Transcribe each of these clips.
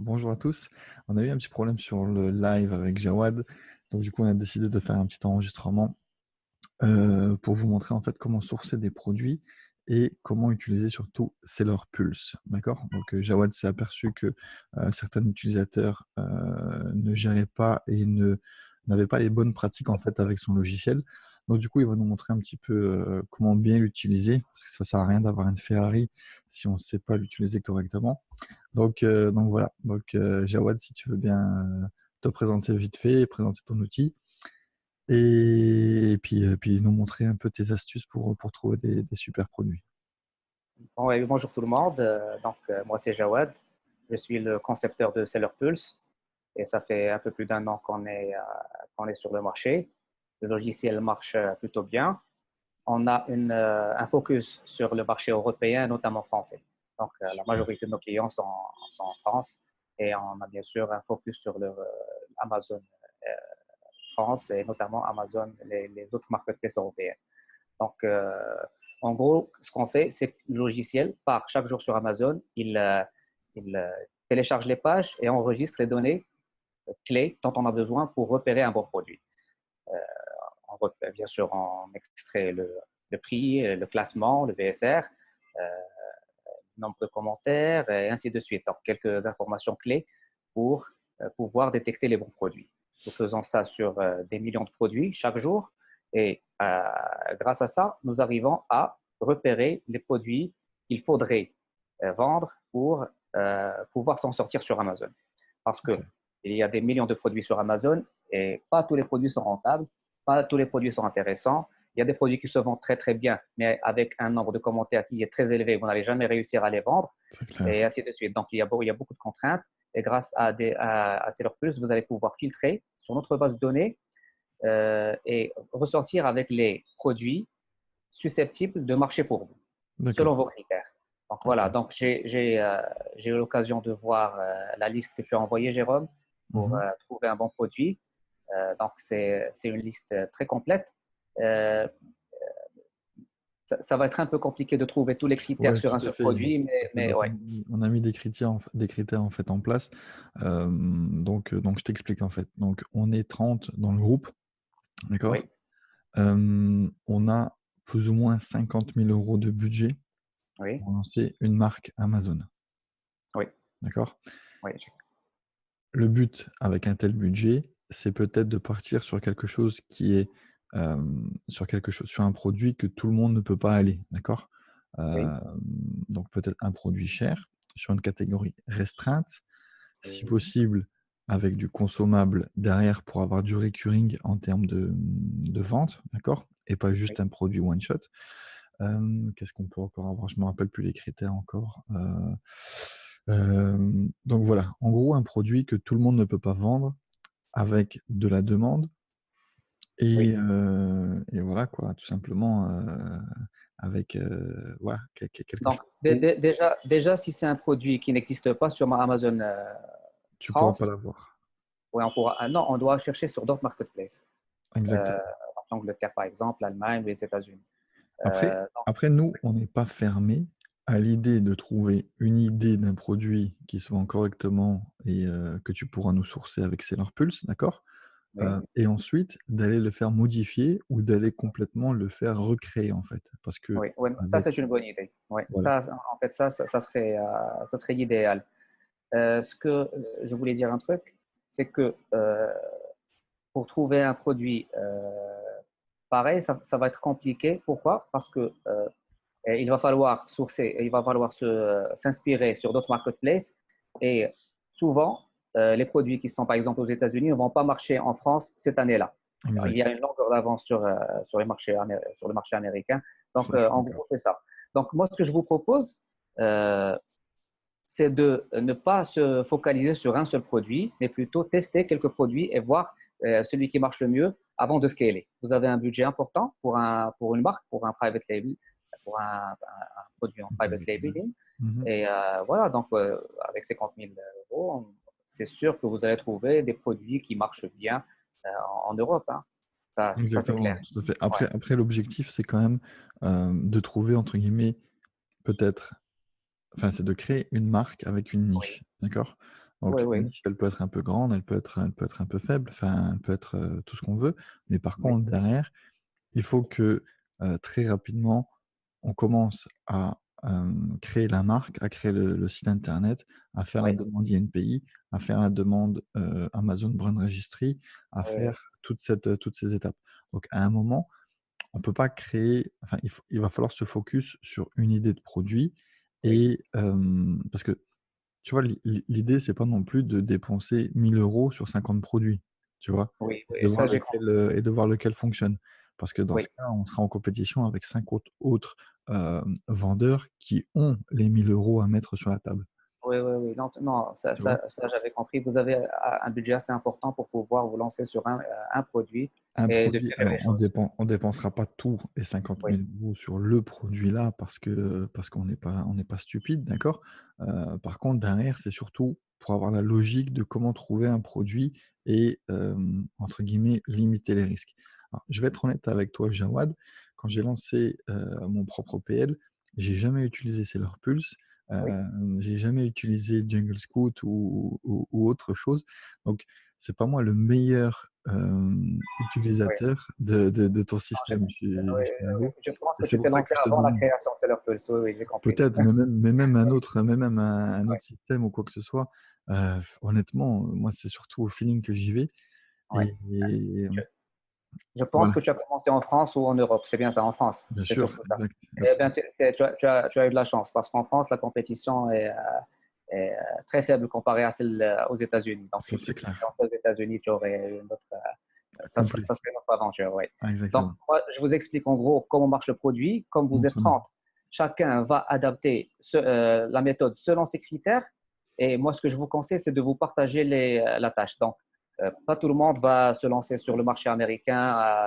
bonjour à tous. On a eu un petit problème sur le live avec Jawad. Donc, du coup, on a décidé de faire un petit enregistrement pour vous montrer en fait comment sourcer des produits et comment utiliser surtout Seller Pulse. D'accord? Donc, Jawad s'est aperçu que certains utilisateurs ne géraient pas et n'avaient pas les bonnes pratiques en fait avec son logiciel. Donc, du coup, il va nous montrer un petit peu comment bien l'utiliser parce que ça sert à rien d'avoir une Ferrari si on ne sait pas l'utiliser correctement. Donc voilà, Jawad, si tu veux bien te présenter vite fait, présenter ton outil et puis nous montrer un peu tes astuces pour trouver des super produits. Bon, ouais, bonjour tout le monde. Moi, c'est Jawad. Je suis le concepteur de Seller Pulse et ça fait un peu plus d'un an qu'on est sur le marché. Le logiciel marche plutôt bien. On a un focus sur le marché européen, notamment français. La Super. majorité de nos clients sont en France et on a bien sûr un focus sur Amazon France et notamment Amazon, les autres marketplaces européennes. Donc, euh, En gros, ce qu'on fait, c'est que le logiciel part chaque jour sur Amazon, il télécharge les pages et enregistre les données clés dont on a besoin pour repérer un bon produit. Bien sûr, on extrait le prix, le classement, le VSR, le nombre de commentaires et ainsi de suite. Donc, quelques informations clés pour pouvoir détecter les bons produits. Nous faisons ça sur des millions de produits chaque jour et grâce à ça, nous arrivons à repérer les produits qu'il faudrait vendre pour pouvoir s'en sortir sur Amazon. Parce que Ok. il y a des millions de produits sur Amazon et pas tous les produits sont rentables, pas tous les produits sont intéressants. Il y a des produits qui se vendent très très bien, mais avec un nombre de commentaires qui est très élevé, vous n'allez jamais réussir à les vendre C'est et clair. ainsi de suite. Donc, il y a beaucoup de contraintes et grâce à Seller Plus, vous allez pouvoir filtrer sur notre base de données et ressortir avec les produits susceptibles de marcher pour vous, selon D'accord. vos critères. Donc Ok. voilà, donc j'ai eu l'occasion de voir la liste que tu as envoyée, Jérôme, pour Mhm. trouver un bon produit. C'est une liste très complète. Euh, Ça va être un peu compliqué de trouver tous les critères Ouais, sur tout un à seul fait. produit, Tout à fait. mais Donc, ouais, on a mis des critères en fait en place. Donc, je t'explique en fait. Donc, on est 30 dans le groupe, d'accord? oui, On a plus ou moins 50 000 € de budget oui, pour lancer une marque Amazon. oui, D'accord? oui, Le but avec un tel budget, c'est peut-être de partir sur quelque chose qui est sur un produit que tout le monde ne peut pas aller. D'accord? oui, Hem, donc peut-être un produit cher, sur une catégorie restreinte, si oui, possible avec du consommable derrière pour avoir du recurring en termes de vente, d'accord? Et pas oui. juste un produit one shot. Qu'est-ce qu'on peut encore avoir? Je me rappelle plus les critères encore. Donc voilà, en gros, un produit que tout le monde ne peut pas vendre avec de la demande Oui. et voilà quoi, tout simplement, avec, voilà, quelque Donc, chose où déjà, si c'est un produit qui n'existe pas sur Amazon tu pourras pas France, l'avoir. ouais, non, on doit chercher sur d'autres marketplaces. Euh, Exactement. L'Angleterre, par exemple, l'Allemagne, les États-Unis. Après Donc, après nous, on n'est pas fermé à l'idée de trouver une idée d'un produit qui se vend correctement et que tu pourras nous sourcer avec Seller Pulse, d'accord? oui, Et ensuite d'aller le faire modifier ou d'aller complètement le faire recréer, en fait. Parce oui, oui, ça, qu'avec c'est une bonne idée. Oui, voilà. en fait, ça serait idéal. Ce que je voulais dire un truc, c'est que pour trouver un produit pareil, ça va être compliqué. Pourquoi? Parce que il va falloir sourcer, il va falloir s'inspirer sur d'autres marketplaces. Et souvent, les produits qui sont par exemple aux États-Unis ne vont pas marcher en France cette année-là. Il y Exact. a une longueur d'avance sur sur le marché américain. Ça, je suis En d'accord. gros, c'est ça. Donc, moi, ce que je vous propose, euh, c'est de ne pas se focaliser sur un seul produit, mais plutôt tester quelques produits et voir celui qui marche le mieux avant de scaler. Vous avez un budget important pour une marque, pour un private label, pour un produit en private labeling. Mmh. Et voilà, avec 50 000 euros, c'est sûr que vous allez trouver des produits qui marchent bien en Europe, hein. Ça c'est Exactement, clair. tout à fait. Ouais, Après l'objectif, c'est quand même, de trouver entre guillemets, peut-être enfin, c'est de créer une marque avec une oui, niche, d'accord? Donc Oui, la oui, niche, elle peut être un peu grande, elle peut être un peu faible, enfin, elle peut être tout ce qu'on veut. Mais par oui, contre, derrière, il faut que très rapidement, on commence à créer la marque, à créer le site internet, à faire la oui, demande INPI, à faire la demande Amazon Brand Registry, à oui, faire toutes ces étapes. Donc à un moment, on peut pas créer, enfin, il va falloir se focus sur une idée de produit oui, et parce que tu vois, l'idée, c'est pas non plus de dépenser 1 000 € sur 50 produits, tu vois? oui, De oui, voir ça j'ai lequel, compris. et de voir lequel fonctionne. Parce que dans ce Oui. cas, on sera en compétition avec 5 autres, vendeurs qui ont les 1 000 € à mettre sur la table, Oui, oui, oui. Non, non, tu vois? ça j'avais compris. Vous avez un budget assez important pour pouvoir vous lancer sur un produit Un et de produit, gérer alors les choses. on dépensera pas tous les 50 Oui, 000 € sur le produit-là parce qu'on n'est pas stupide, d'accord? Par contre derrière, c'est surtout pour avoir la logique de comment trouver un produit et entre guillemets «limiter les risques». Alors je vais être honnête avec toi Jawad, quand j'ai lancé, mon propre PL, j'ai jamais utilisé Seller Pulse, oui, j'ai jamais utilisé Jungle Scout ou autre chose. Donc c'est pas moi le meilleur, oui. utilisateur de ton Non, système, oui, je oui. l'avoue Je pense et que c'est tu pour t'es ça que lancé je te avant la demande. création de Seller Pulse. Oui, oui, j'ai compris. Peut-être, mais même un autre système ou quoi que ce soit, honnêtement, moi, c'est surtout au feeling que j'y vais Ouais. et Je, je pense voilà. que tu as commencé en France ou en Europe. C'est bien ça, en France. Bien C'est sûr, surtout ça. exact, Eh bien, tu as eu de la chance parce qu'en France, la compétition est très faible comparée à celle aux États-Unis. Donc, ça si c'est tu t'étais clair. lancé aux États-Unis, tu aurais eu une autre, Complet. ça serait une autre aventure. Oui. Ah, Donc, exactement. moi, je vous explique en gros comment marche le produit. Comme vous êtes Montre-moi. 30, chacun va adapter la méthode selon ses critères. Et moi, ce que je vous conseille, c'est de vous partager la tâche. Donc, pas tout le monde va se lancer sur le marché américain,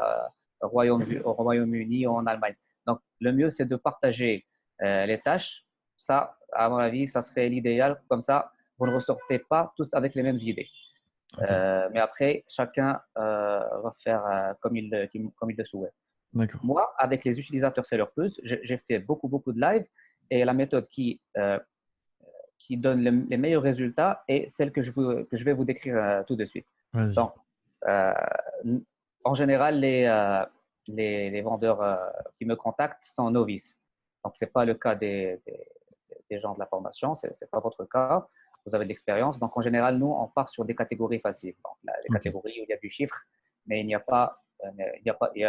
au Royaume-Uni ou en Allemagne. Donc, le mieux, c'est de partager les tâches. Ça, à mon avis, ça serait l'idéal. Comme ça, vous ne ressortez pas tous avec les mêmes idées. OK, Mais après, chacun va faire comme il le souhaite. d'accord. Moi, avec les utilisateurs Seller Plus, j'ai fait beaucoup, beaucoup de live et la méthode qui donne les meilleurs résultats est celle que je vais vous décrire tout de suite. Vas-y. Donc, euh, en général, les vendeurs qui me contactent sont novices. Donc, ce n'est pas le cas des gens de la formation, ce n'est pas votre cas. Vous avez de l'expérience. Donc, en général, nous, on part sur des catégories faciles. Donc, les OK, catégories où il y a du chiffre, mais il n'y a pas, il y a pas, il y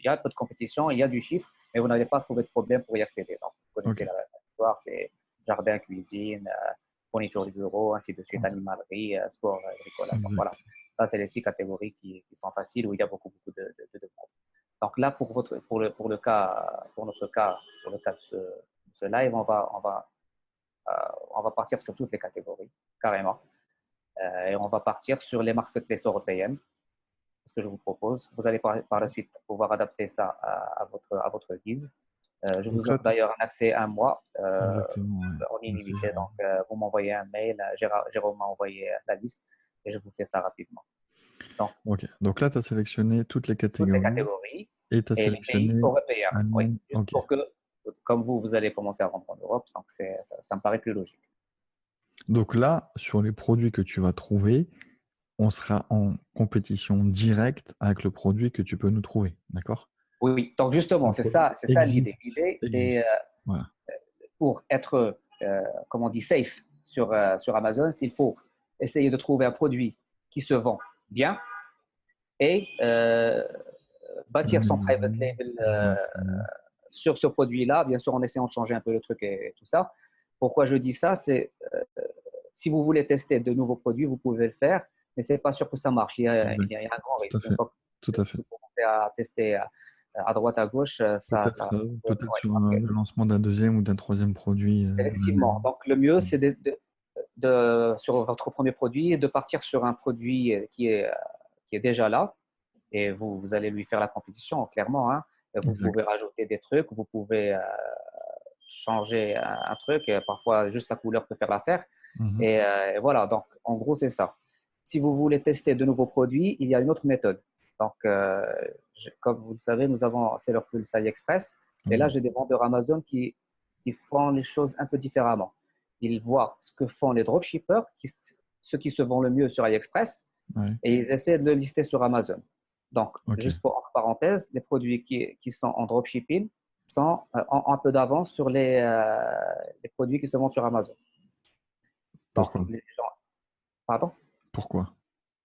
a un peu de compétition, il y a du chiffre, mais vous n'allez pas trouver de problème pour y accéder. Donc, vous connaissez OK, la histoire, c'est jardin, cuisine, fourniture du bureau, ainsi de suite, OK. animalerie, sport, bricolage. Donc, voilà. Exact. Ça, c'est les 6 catégories qui sont faciles où il y a beaucoup, beaucoup de demandes. Donc là, pour notre cas, pour le cas de ce live, on va partir sur toutes les catégories, carrément. Et on va partir sur les marketplaces européennes, ce que je vous propose. Vous allez par la suite pouvoir adapter ça à votre guise. Je Donc vous là, offre d'ailleurs un accès un mois exactement, ouais. en Merci illimité. Jawad. Donc, vous m'envoyez un mail, Jérôme m'a envoyé la liste et je vous fais ça rapidement. Donc, OK, donc là, tu as sélectionné toutes les toutes les catégories catégories et tu as et les pays sélectionné européens. Oui, Allemagne. juste OK. pour que, comme vous allez commencer à vendre en Europe, donc ça me paraît plus logique. Donc là, sur les produits que tu vas trouver, on sera en compétition directe avec le produit que tu peux nous trouver, d'accord? Oui, oui. Donc justement, Le produit c'est ça l'idée. existe, L'idée, c'est existe. Voilà. pour être, comme on dit, safe sur Amazon, il faut essayer de trouver un produit qui se vend bien et bâtir son private Exactement, label exactement. sur ce produit-là, bien sûr en essayant de changer un peu le truc et tout ça. Pourquoi je dis ça? C'est si vous voulez tester de nouveaux produits, vous pouvez le faire, mais c'est pas sûr que ça marche. Exact. Il y a un grand Tout à risque. Une fait, fois tout que à fait. vous commencez à tester à droite, à gauche, Peut-être, ça peut peut-être ouais, sur, marquer. le lancement d'un deuxième ou d'un troisième produit, Effectivement. Donc, le mieux, mmh, c'est sur votre premier produit, de partir sur un produit qui est déjà là et vous allez lui faire la compétition, clairement. Hein. Et vous pouvez exact. rajouter des trucs, vous pouvez changer un truc, et parfois juste la couleur peut faire l'affaire. Mmh. Et voilà, donc en gros, c'est ça. Si vous voulez tester de nouveaux produits, il y a une autre méthode. Donc, comme vous le savez, nous avons Seller Pulse AliExpress. Et là, Oui, j'ai des vendeurs Amazon qui font les choses un peu différemment. Ils voient ce que font les dropshippers qui ce qui se vend le mieux sur AliExpress Ouais. et ils essaient de le lister sur Amazon. Donc, Ok. juste pour entre parenthèses, les produits qui sont en dropshipping sont ont un peu d'avance sur les produits qui se vendent sur Amazon. Donc, Pourquoi? les gens, pardon? Pourquoi?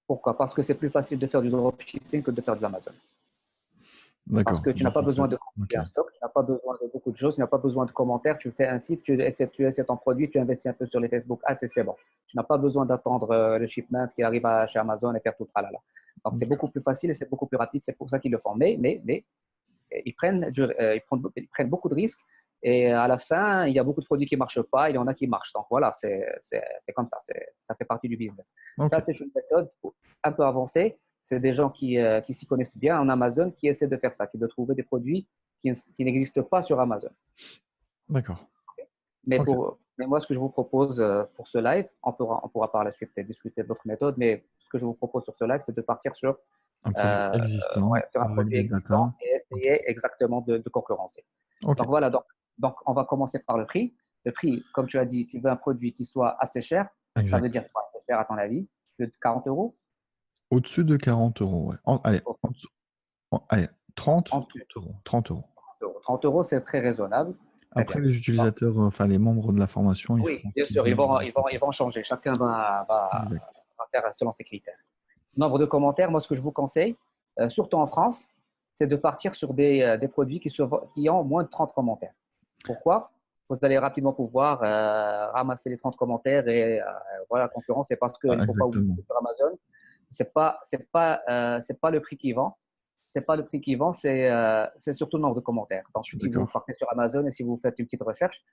Pourquoi? Parce que c'est plus facile de faire du dropshipping que de faire de l'Amazon. Parce D'accord. que tu n'as Donc pas en fait, besoin de ok. compliquer un stock, tu n'as pas besoin de beaucoup de choses, tu n'as pas besoin de commentaires, tu fais un site, tu essaies ton produit, tu investis un peu sur les Facebook Ads et c'est bon. Tu n'as pas besoin d'attendre le shipment qui arrive chez Amazon et faire tout le tralala. Donc c'est beaucoup D'accord. plus facile et c'est beaucoup plus rapide, c'est pour ça qu'ils le font. Mais ils prennent beaucoup de risques et à la fin, il y a beaucoup de produits qui ne marchent pas, il y en a qui marchent. Donc voilà, c'est comme ça, ça fait partie du business. Ok. Ça, c'est une méthode un peu avancée. C'est des gens qui s'y connaissent bien en Amazon qui essaient de faire ça, qui de trouver des produits qui n'existent pas sur Amazon. D'accord. Mais, Ok. mais moi, ce que je vous propose pour ce live, on pourra par la suite discuter d'autres méthodes, mais ce que je vous propose sur ce live, c'est de partir Un produit euh, existant sur un avec produit des existant data. et Ok. essayer exactement de concurrencer. Ok. Donc voilà, donc on va commencer par le prix. Le prix, comme tu as dit, tu veux un produit qui soit assez cher. Ça veut Exact. dire quoi, assez cher à ton avis? Plus de 40 euros? Au-dessus de 40 euros, ouais. Allez, Oh, allez, 30, en dessous. 30 euros. 30 euros. 30 euros. 30 euros, c'est très raisonnable. Très Après, bien. les Donc, utilisateurs, enfin les membres de la formation, ils oui, feront bien ce qu'ils sûr, ils veulent de vont, leur ils vont, côté. ils vont changer. Chacun va Exact. faire selon ses critères. Nombre de commentaires, moi, ce que je vous conseille, surtout en France, c'est de partir sur des produits qui ont moins de 30 commentaires. Pourquoi? Vous allez rapidement pouvoir ramasser les 30 commentaires et voilà, la concurrence. C'est parce qu'il Ah, ne faut pas oublier exactement. que sur Amazon, c'est pas le prix qui vend. C'est pas le prix qui vend, c'est surtout le nombre de commentaires. Je Donc, suis si vous d'accord. partez sur Amazon et si vous faites une petite recherche,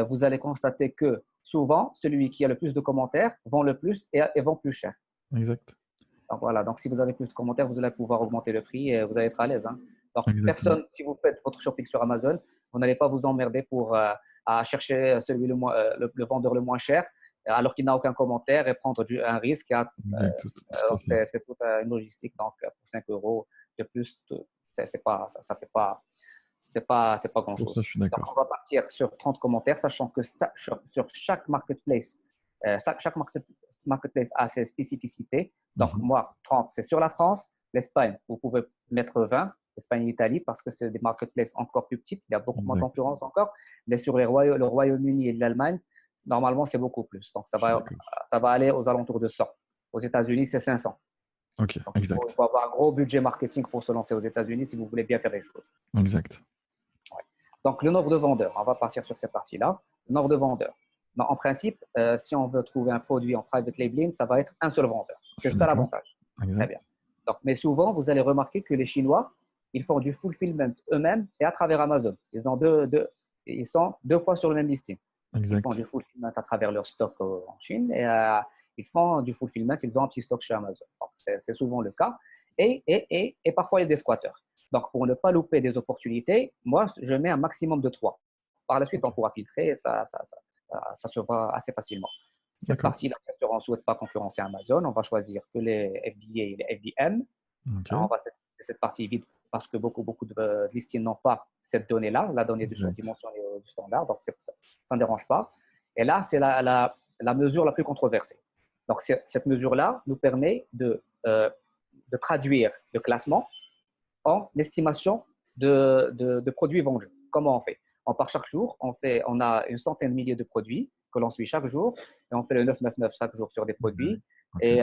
vous allez constater que souvent, celui qui a le plus de commentaires vend le plus et vend plus cher. Exact. Donc voilà, donc si vous avez plus de commentaires, vous allez pouvoir augmenter le prix et vous allez être à l'aise, hein. Donc Exactement. personne, si vous faites votre shopping sur Amazon, vous n'allez pas vous emmerder à chercher le vendeur le moins cher alors qu'il n'a aucun commentaire et prendre un risque. Exact. Tout à Donc fait. c'est toute une logistique. Donc pour 5 euros de plus, c'est pas, ça fait pas, c'est pas Pour ça, grand-chose. je suis Donc on d'accord. va partir sur 30 commentaires, sachant que sur chaque marketplace, chaque marketplace a ses spécificités. Donc, Mhm. moi, 30, c'est sur la France. L'Espagne, vous pouvez mettre 20, l'Espagne et l'Italie, parce que c'est des marketplaces encore plus petites. Il y a beaucoup moins de Exact. concurrence encore. Mais sur le Royaume-Uni et l'Allemagne, normalement, c'est beaucoup plus. Donc, ça Je suis va, d'accord. ça va aller aux alentours de 100. Aux États-Unis, c'est 500. Ok. Donc, il Exact. faut avoir un gros budget marketing pour se lancer aux États-Unis si vous voulez bien faire les choses. Exact. Ouais. Donc, le nombre de vendeurs, on va partir sur cette partie-là. Le nombre de vendeurs. Non, en principe, si on veut trouver un produit en private labeling, ça va être un seul vendeur. Je C'est suis ça d'accord. l'avantage. Très Exact. bien. Donc, mais souvent, vous allez remarquer que les Chinois, ils font du fulfillment eux-mêmes et à travers Amazon. Ils sont deux fois sur le même listing. Ils font Exact. du fulfillment à travers leur stock en Chine et ils font du fulfillment, ils ont un petit stock chez Amazon. Donc, c'est souvent le cas. Et parfois, il y a des squatteurs. Donc, pour ne pas louper des opportunités, moi, je mets un maximum de 3. Par la suite, Ok. on pourra filtrer et ça se voit assez facilement. Cette D'accord. partie-là, bien sûr, on ne souhaite pas concurrencer Amazon. On va choisir que les FBA et les FBM. On Ok. va laisser cette partie vide parce que beaucoup de listings n'ont pas cette donnée-là, la donnée du Exact. surdimensionné du standard. Donc, ça ne dérange pas. Et là, c'est la mesure la plus controversée. Donc, cette mesure-là nous permet de traduire le classement en estimation de produits vendus. Comment on fait? On part chaque jour, on a une centaine de milliers de produits que l'on suit chaque jour et on fait le 999 chaque jour sur des produits. Ok. Et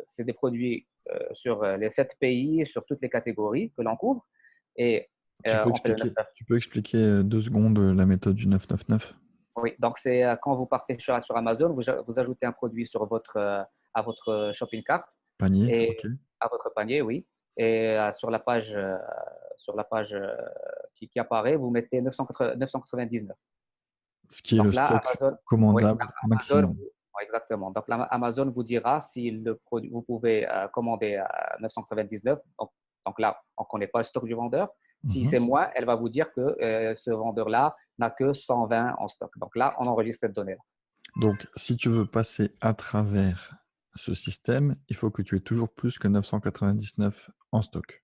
c'est des produits sur les 7 pays, sur toutes les catégories que l'on couvre. Et on fait le 999. Tu peux expliquer 2 secondes la méthode du 999? Oui, donc c'est quand vous partez sur Amazon, vous ajoutez un produit à votre shopping cart Panier. et Ok. à votre panier, oui. Et sur la page qui apparaît, vous mettez 999. Ce qui est le Donc là, stock Amazon, oui, commandable Amazon, maximum. ouais, exactement. Donc là, Amazon vous dira si le produit, vous pouvez commander à 999. Donc là, on ne connaît pas le stock du vendeur. Si Mhm. c'est moins, elle va vous dire que ce vendeur-là n'a que 120 en stock. Donc là, on enregistre cette donnée-là. Donc, si tu veux passer à travers ce système, il faut que tu aies toujours plus que 999 en stock.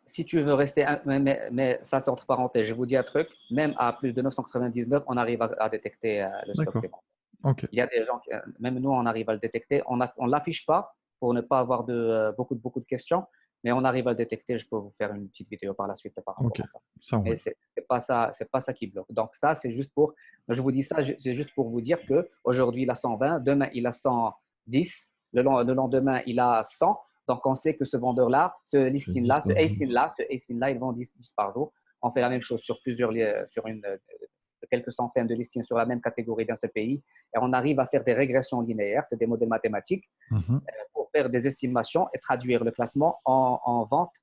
Si tu veux rester, mais ça c'est entre parenthèses, je vous dis un truc, même à plus de 999, on arrive à détecter le stock des D'accord. vendeurs. Ok. Il y a des gens, même nous, on arrive à le détecter. On ne l'affiche pas pour ne pas avoir beaucoup de questions, mais on arrive à le détecter. Je peux vous faire une petite vidéo par la suite par rapport Ok. à ça. Ça Mais roule. c'est pas ça qui bloque. Donc ça, c'est juste pour, je vous dis ça, c'est juste pour vous dire que aujourd'hui il a 120, demain il a 110, le lendemain il a 100. Donc on sait que ce vendeur-là, ce C'est 10 listing-là, par jour. ce ASIN-là, ils vendent 10 par jour. On fait la même chose sur quelques centaines de listings sur la même catégorie d'un seul pays. Et on arrive à faire des régressions linéaires, c'est des modèles mathématiques, Mhm. pour faire des estimations et traduire le classement en vente.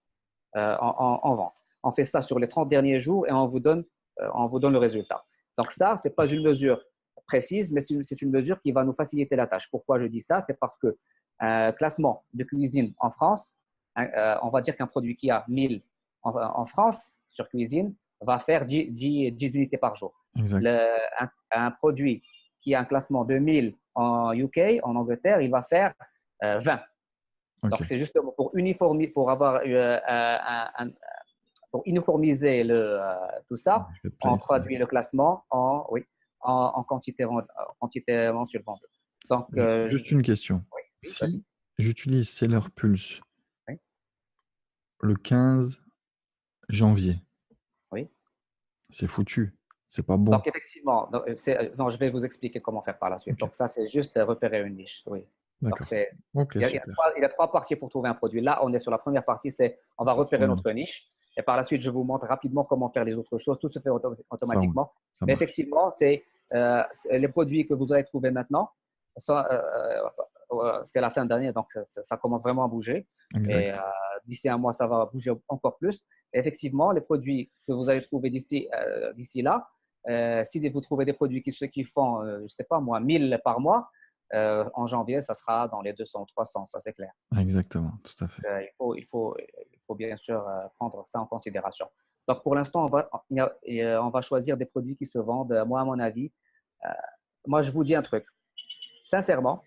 En vente. On fait ça sur les 30 derniers jours et on vous donne le résultat. Donc ça, ce n'est pas une mesure précise, mais c'est une mesure qui va nous faciliter la tâche. Pourquoi je dis ça? C'est parce que un classement de cuisine en France, on va dire qu'un produit qui a 1000 en France sur cuisine va faire 10 unités par jour. Exact. Un produit qui a un classement de 1000 en UK, en Angleterre, il va faire 20. Ok. Donc, c'est justement pour avoir pour uniformiser tout ça, on Marketplace. traduit le classement oui, en quantité mensuelle vendue. Donc, Juste une question. oui, oui, vas-y. Si j'utilise Seller Pulse Oui, le 15 janvier, oui. c'est foutu. C'est pas bon. Donc, effectivement, non, je vais vous expliquer comment faire par la suite. Ok. Donc, ça, c'est juste repérer une niche. Oui. Donc, D'accord. Ok, super. il y a trois parties pour trouver un produit. Là, on est sur la première partie, c'est on va repérer Voilà. notre niche. Et par la suite, je vous montre rapidement comment faire les autres choses. Tout se fait Ça roule. automatiquement. Ça Mais marche. effectivement, c'est les produits que vous allez trouver maintenant. C'est la fin d'année, donc ça commence vraiment à bouger. Et Exact. d'ici un mois, ça va bouger encore plus. Et effectivement, les produits que vous allez trouver d'ici là, si vous trouvez des produits qui font, je ne sais pas moi, 1000 par mois, en janvier, ça sera dans les 200, 300, ça c'est clair. Exactement. Tout à fait. Il faut bien sûr prendre ça en considération. Donc pour l'instant, on va choisir des produits qui se vendent, moi à mon avis. euh, Moi je vous dis un truc, sincèrement,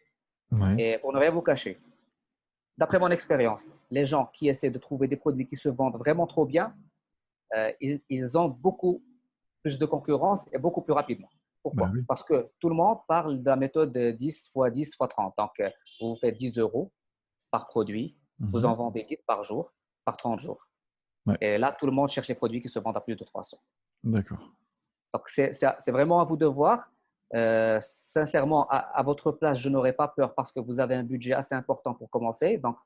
Ouais. et pour ne rien vous cacher, d'après mon expérience, les gens qui essaient de trouver des produits qui se vendent vraiment trop bien, ils ont beaucoup plus de concurrence et beaucoup plus rapidement. Bah Pourquoi? oui. Parce que tout le monde parle de la méthode de 10 fois 10 fois 30. Donc, vous faites 10 euros par produit, vous Mhm. en vendez 10 par jour, par 30 jours. Ouais. Et là, tout le monde cherche les produits qui se vendent à plus de 300. D'accord. Donc, c'est vraiment à vous de voir. Sincèrement, à votre place, je n'aurais pas peur parce que vous avez un budget assez important pour commencer. Donc,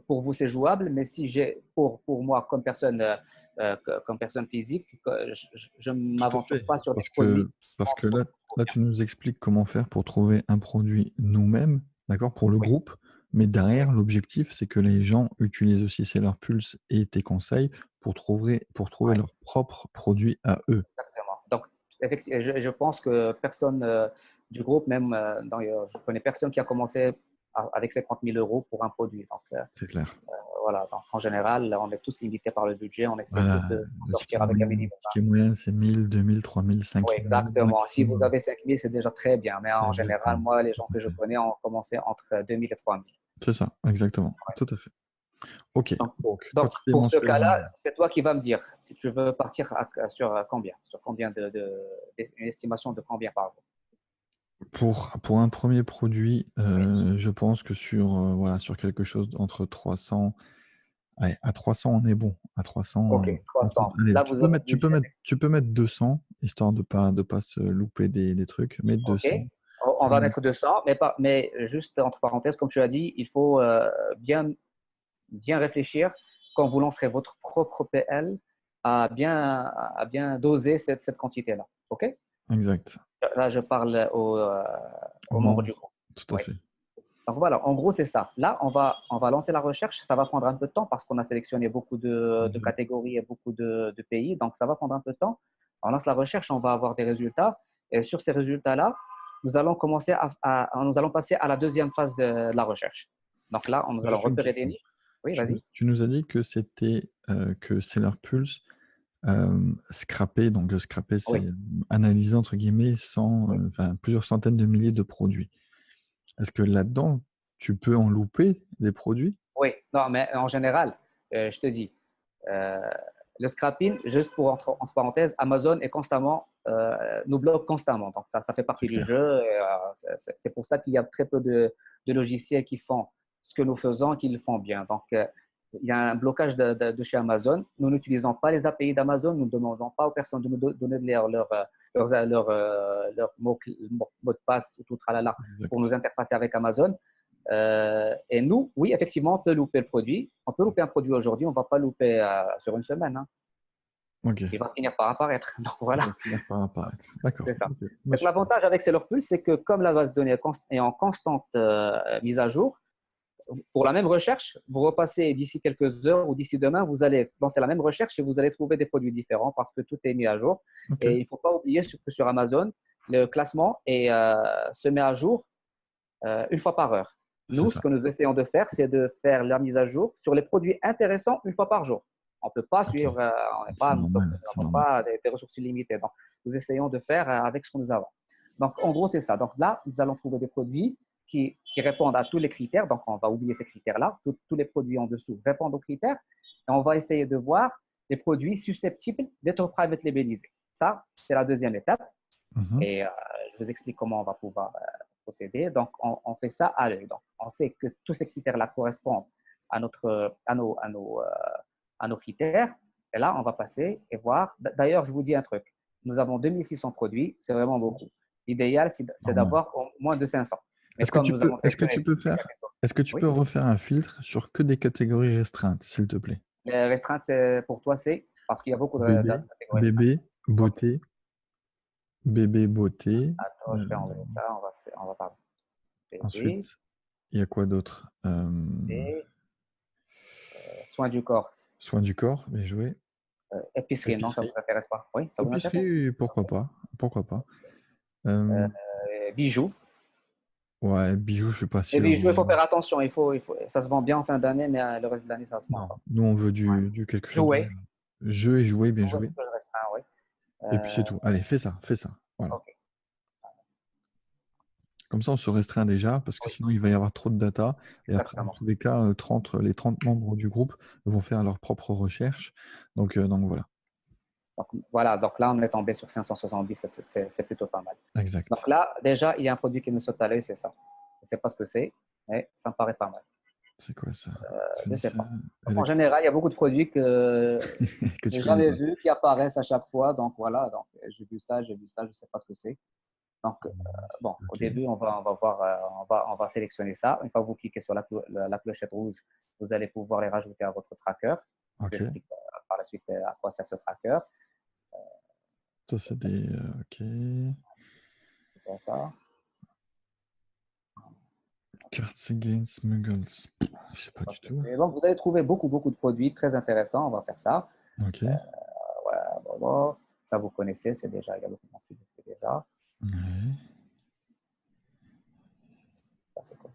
pour vous, c'est jouable. Mais si pour moi, comme personne physique, je ne Tout à m'aventure fait. pas sur des Parce produits que, qui se parce vendent que trop, là, trop là, bien. tu nous expliques comment faire pour trouver un produit nous-mêmes, d'accord, pour le Oui, groupe. Mais oui, derrière, l'objectif, c'est que les gens utilisent aussi Seller Pulse et tes conseils pour trouver oui, leur propre produit à eux. exactement. Donc, effectivement, je pense que personne du groupe, même, je connais personne qui a commencé avec 50 000 euros pour un produit. Donc, C'est clair. voilà, donc en général, on est tous limités par le budget, on essaie tous Voilà, de le sortir avec un minimum. ticket moyen, c'est 1000, 2000, 3000, Oui, 5000 euros exactement. Si vous maximum. avez 5 000, c'est déjà très bien. Mais en général, Exactement. moi, les Tout gens à que je fait. connais ont commencé entre 2 000 et 3 000. C'est ça, exactement. Ouais. Tout à fait. Ok. Donc, Donc, quantité pour ce mensuelle cas-là, vendue. c'est toi qui vas me dire si tu veux partir sur combien, une estimation de combien par jour. Pour un premier produit, je pense que voilà, sur quelque chose entre 300, allez, à 300, on est bon. À 300, OK, 300. allez, Là, tu vous peux avez un mettre, tu peux budget. mettre, tu peux mettre 200, histoire de pas se louper des trucs. Mettre OK. 200. On va mettre 200, mais juste entre parenthèses, comme tu as dit, il faut bien réfléchir quand vous lancerez votre propre PL à bien doser cette quantité-là. OK? Exact. Là, je parle Aux aux membres du membres, groupe. tout à Oui. fait. Donc voilà, en gros, c'est ça. Là, on va lancer la recherche. Ça va prendre un peu de temps parce qu'on a sélectionné beaucoup de Exact. catégories et beaucoup de pays. Donc, ça va prendre un peu de temps. On lance la recherche, on va avoir des résultats. Et sur ces résultats-là, nous allons passer à la deuxième phase de la recherche. Donc là, nous allons Juste une repérer des question. niches. Oui, Tu, vas-y. tu nous as dit que c'était que Seller Pulse scraper, donc scraper, c'est Oui, analyser entre guillemets oui. enfin, plusieurs centaines de milliers de produits. Est-ce que là-dedans, tu peux en louper des produits? Oui, non, mais en général, je te dis, euh, le scrapping, juste pour entre parenthèses, Amazon est constamment nous bloque constamment. Donc, ça fait C'est partie du clair. jeu. C'est pour ça qu'il y a très peu de logiciels qui font ce que nous faisons et qui le font bien. Donc, il y a un blocage de chez Amazon. Nous n'utilisons pas les API d'Amazon. Nous ne demandons pas aux personnes de nous donner leur mot de passe ou tout tralala pour nous Exact. interfacer avec Amazon. Et nous, oui, effectivement, on peut louper le produit. On peut louper un produit aujourd'hui, on ne va pas louper sur une semaine, hein. Ok. Il va finir par apparaître. Donc Il voilà, va finir par apparaître. D'accord. c'est ça. Ok. Bah, Donc super. l'avantage avec Sailor Pulse, c'est que comme la base de données est en constante mise à jour, pour la même recherche, vous repassez d'ici quelques heures ou d'ici demain, vous allez lancer la même recherche et vous allez trouver des produits différents parce que tout est mis à jour. Ok. Et il ne faut pas oublier que sur Amazon, le classement se met à jour une fois par heure. C'est Nous, ce ça. que nous essayons de faire, c'est de faire la mise à jour sur les produits intéressants une fois par jour. On ne peut pas Ok. suivre, on C'est nous normal. C'est n'avons normal. pas des ressources illimitées. Donc, nous essayons de faire avec ce que nous avons. Donc, en gros, c'est ça. Donc là, nous allons trouver des produits qui répondent à tous les critères. Donc, on va oublier ces critères-là. Tous les produits en dessous répondent aux critères. Et on va essayer de voir les produits susceptibles d'être private labellisés. Ça, c'est la deuxième étape. Mhm. Et je vous explique comment on va pouvoir procéder. Donc, on fait ça à l'œil. Donc, on sait que tous ces critères-là correspondent à nos critères. Et là, on va passer et voir. D'ailleurs, je vous dis un truc. Nous avons 2600 produits. C'est vraiment beaucoup. L'idéal, c'est Normal. d'avoir au moins de 500. Mais comme nous avons Est-ce que sélectionné tu peux des faire, catégories, est-ce que tu oui, peux refaire un filtre sur que des catégories restreintes, s'il te plaît? les restreintes, pour toi, c'est parce qu'il y a beaucoup de Bébé, catégories restreintes. bébé, OK. beauté, bébé, beauté. Attends, je euh, vais enlever ça. On va parler bébé, ensuite, il y a quoi d'autre? et soins du corps. Soins du corps, bien joué. Épicerie, non, ça ne Épicerie. vous intéresse pas. Oui, ça vous intéresse? Épicerie, pourquoi pas? Pourquoi pas? Euh, Bijoux. ouais, bijoux, je suis pas Les sûr. bijoux, il faut faire attention. Ça se vend bien en fin d'année, mais le reste de l'année, ça ne se vend Non, pas. nous on veut Ouais. du quelque chose de Jouer. jeu et jouer, bien Jouer, joué. c'est plus restreint, oui. Et puis c'est tout. Allez, fais ça, fais ça. Voilà. OK. Comme ça, on se restreint déjà, parce que Oui, sinon, il va y avoir trop de data. Et après, dans exactement. tous les cas, les 30 membres du groupe vont faire leurs propres recherches. Donc voilà. Donc, voilà. Donc là, on est tombé sur 570. C'est plutôt pas mal. Donc Exact. là, déjà, il y a un produit qui me saute à l'œil, c'est ça. Je ne sais pas ce que c'est, mais ça me paraît pas mal. C'est quoi ça? Je ne sais Technicien pas. Donc, en électrique général, il y a beaucoup de produits que que je tu n'ai connais jamais pas. vus, qui apparaissent à chaque fois. Donc voilà. Donc, j'ai vu ça, je ne sais pas ce que c'est. Donc, bon, au Ok. début, on va voir, on va sélectionner ça. Une fois que vous cliquez sur la clochette rouge, vous allez pouvoir les rajouter à votre tracker. Je vous Ok. explique par la suite à quoi sert ce tracker. Ça, c'est des. Ok. C'est quoi ça? Cards Against Muggles. Je sais Je sais pas pas du ce que tout. c'est. Donc, vous allez trouver beaucoup de produits très intéressants. On va faire ça. Ok. Voilà, bon. Ça, vous connaissez, c'est déjà, il y a beaucoup de monde qui le fait déjà. Ouais. Ça, c'est quoi?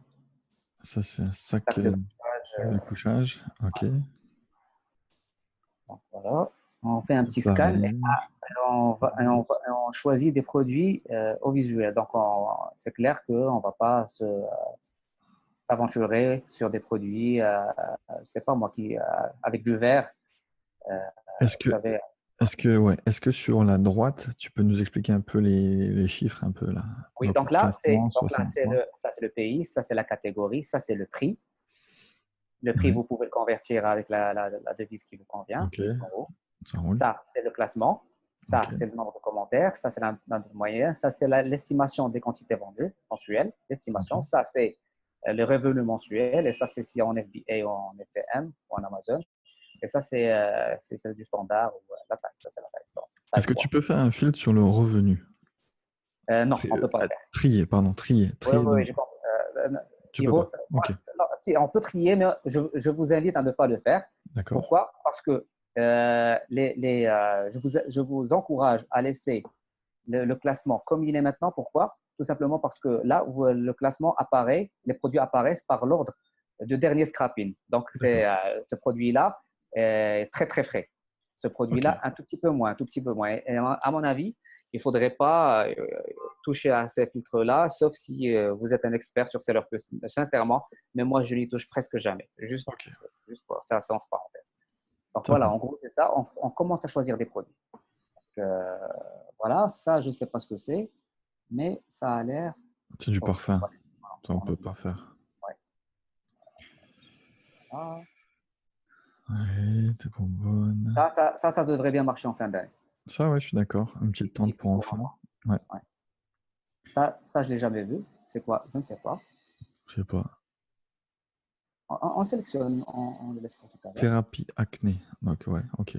Ça, c'est un Ça, sac c'est le couchage, de couchage. Ok. donc, voilà. On fait un C'est petit scan et pareil. on choisit des produits au visuel. Donc, c'est clair qu'on ne va pas s'aventurer sur des produits, je sais pas moi, avec du vert, euh, Est-ce vous que, savez. ouais, est-ce que sur la droite, tu peux nous expliquer un peu les chiffres, un peu là? Oui, Donc, le classement, 63. ça, c'est le pays, ça, c'est la catégorie, ça, c'est le prix. Le prix, Ouais. vous pouvez le convertir avec la devise qui vous convient, Ok. 10 €. Ça roule. Ça, c'est le classement. Ça, Ok. c'est le nombre de commentaires. Ça, c'est la note moyenne. Ça, c'est l'estimation des quantités vendues mensuelles. Ok. L'estimation. Ça, c'est le revenu mensuel. Et ça, c'est si en FBA ou en FBM ou en Amazon. Et ça, c'est du standard ou la taille. Ça, c'est la taille. Taille Est-ce que tu 3. peux faire un filtre sur le revenu? Non, on ne peut pas le faire. Trier, pardon, trier. Oui, Trier oui, dans. oui, j'ai compris. Tu peux pas. Ok. Non, si, on peut trier, mais je vous invite à ne pas le faire. D'accord. Pourquoi? Parce que je vous encourage à laisser le classement comme il est maintenant. Pourquoi? Tout simplement parce que là où le classement apparaît, les produits apparaissent par l'ordre de dernier scrapping. Donc, D'accord. ce produit-là est très, très frais. Ce Ok. produit-là, un tout petit peu moins, un tout petit peu moins. Et à mon avis, il ne faudrait pas toucher à ces filtres-là, sauf si vous êtes un expert sur Seller Plus. Sincèrement, mais moi, je n'y touche presque jamais. Ok. Juste pour ça, c'est entre parenthèses. Donc Ça voilà, roule. en gros, c'est ça. On commence à choisir des produits. voilà, ça, je ne sais pas ce que c'est, mais ça a l'air. C'est du Ok, parfum. voilà, Ça, on on peut oublie. pas faire. Ouais, voilà. Ouais, t'es bonbonne. Ça devrait bien marcher en fin d'année. Ça, ouais, je suis d'accord. Une petite tente Typique pour pour enfants. enfants. Ouais, Ouais. Ça, je ne l'ai jamais vu. C'est quoi? Je ne sais pas. je sais pas. On sélectionne, on le laisse pour tout à l'heure. Thérapie acné. Donc, ouais, ok.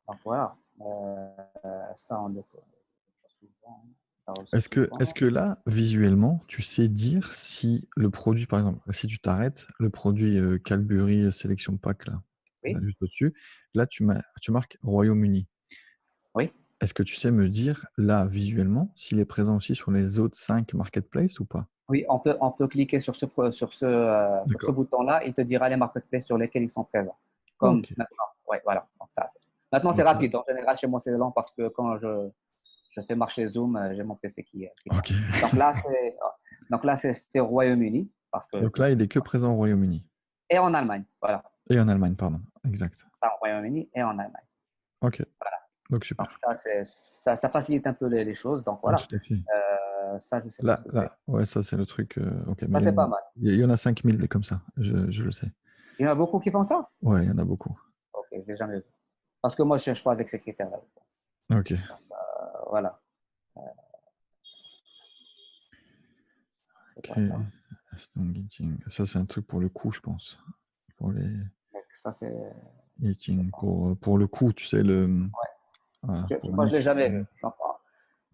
Donc voilà, ça on le fait souvent. Ça aussi Est-ce souvent. que là, visuellement, tu sais dire si le produit, par exemple, si tu t'arrêtes, le produit Calbury Sélection Pack, là, Oui, juste au-dessus, là, tu marques Royaume-Uni. oui, Est-ce que tu sais me dire, là, visuellement, s'il est présent aussi sur les autres 5 marketplaces ou pas? oui, on peut cliquer sur ce D'accord. bouton-là, il te dira les marketplaces sur lesquels ils sont présents. Comme Ok. maintenant. Ouais, voilà. Donc, maintenant, c'est Ok. rapide. En général, chez moi, c'est lent parce que quand je fais marcher Zoom, j'ai mon PC qui tourne. Ok. Donc là, c'est au Royaume-Uni parce que Donc là, il est que présent au Royaume-Uni. et en Allemagne. Voilà. Et en Allemagne, pardon. Exact. Ça, au Royaume-Uni et en Allemagne. Ok. Voilà. Donc Donc super. ça facilite un peu les choses. Donc Ouais, voilà. tout à fait. Ça, je ne sais pas ce Là, que c'est. là, ouais, ça c'est le truc. Ok, Ça, mais c'est pas mal. il y en a 5000 des comme ça, je le sais. Il y en a beaucoup qui font ça? Ouais, il y en a beaucoup. Ok, je l'ai jamais vu. Parce que moi, je ne cherche pas avec ces critères-là. Ok. Voilà. C'est Ok. quoi ça? Strong eating. Ça, c'est un truc pour le cou, je pense. Pour les Donc, ça, c'est. Je sais eating. pas. Pour le cou, tu sais, voilà, pour Moi, je ne luxe. l'ai jamais vu. Enfin,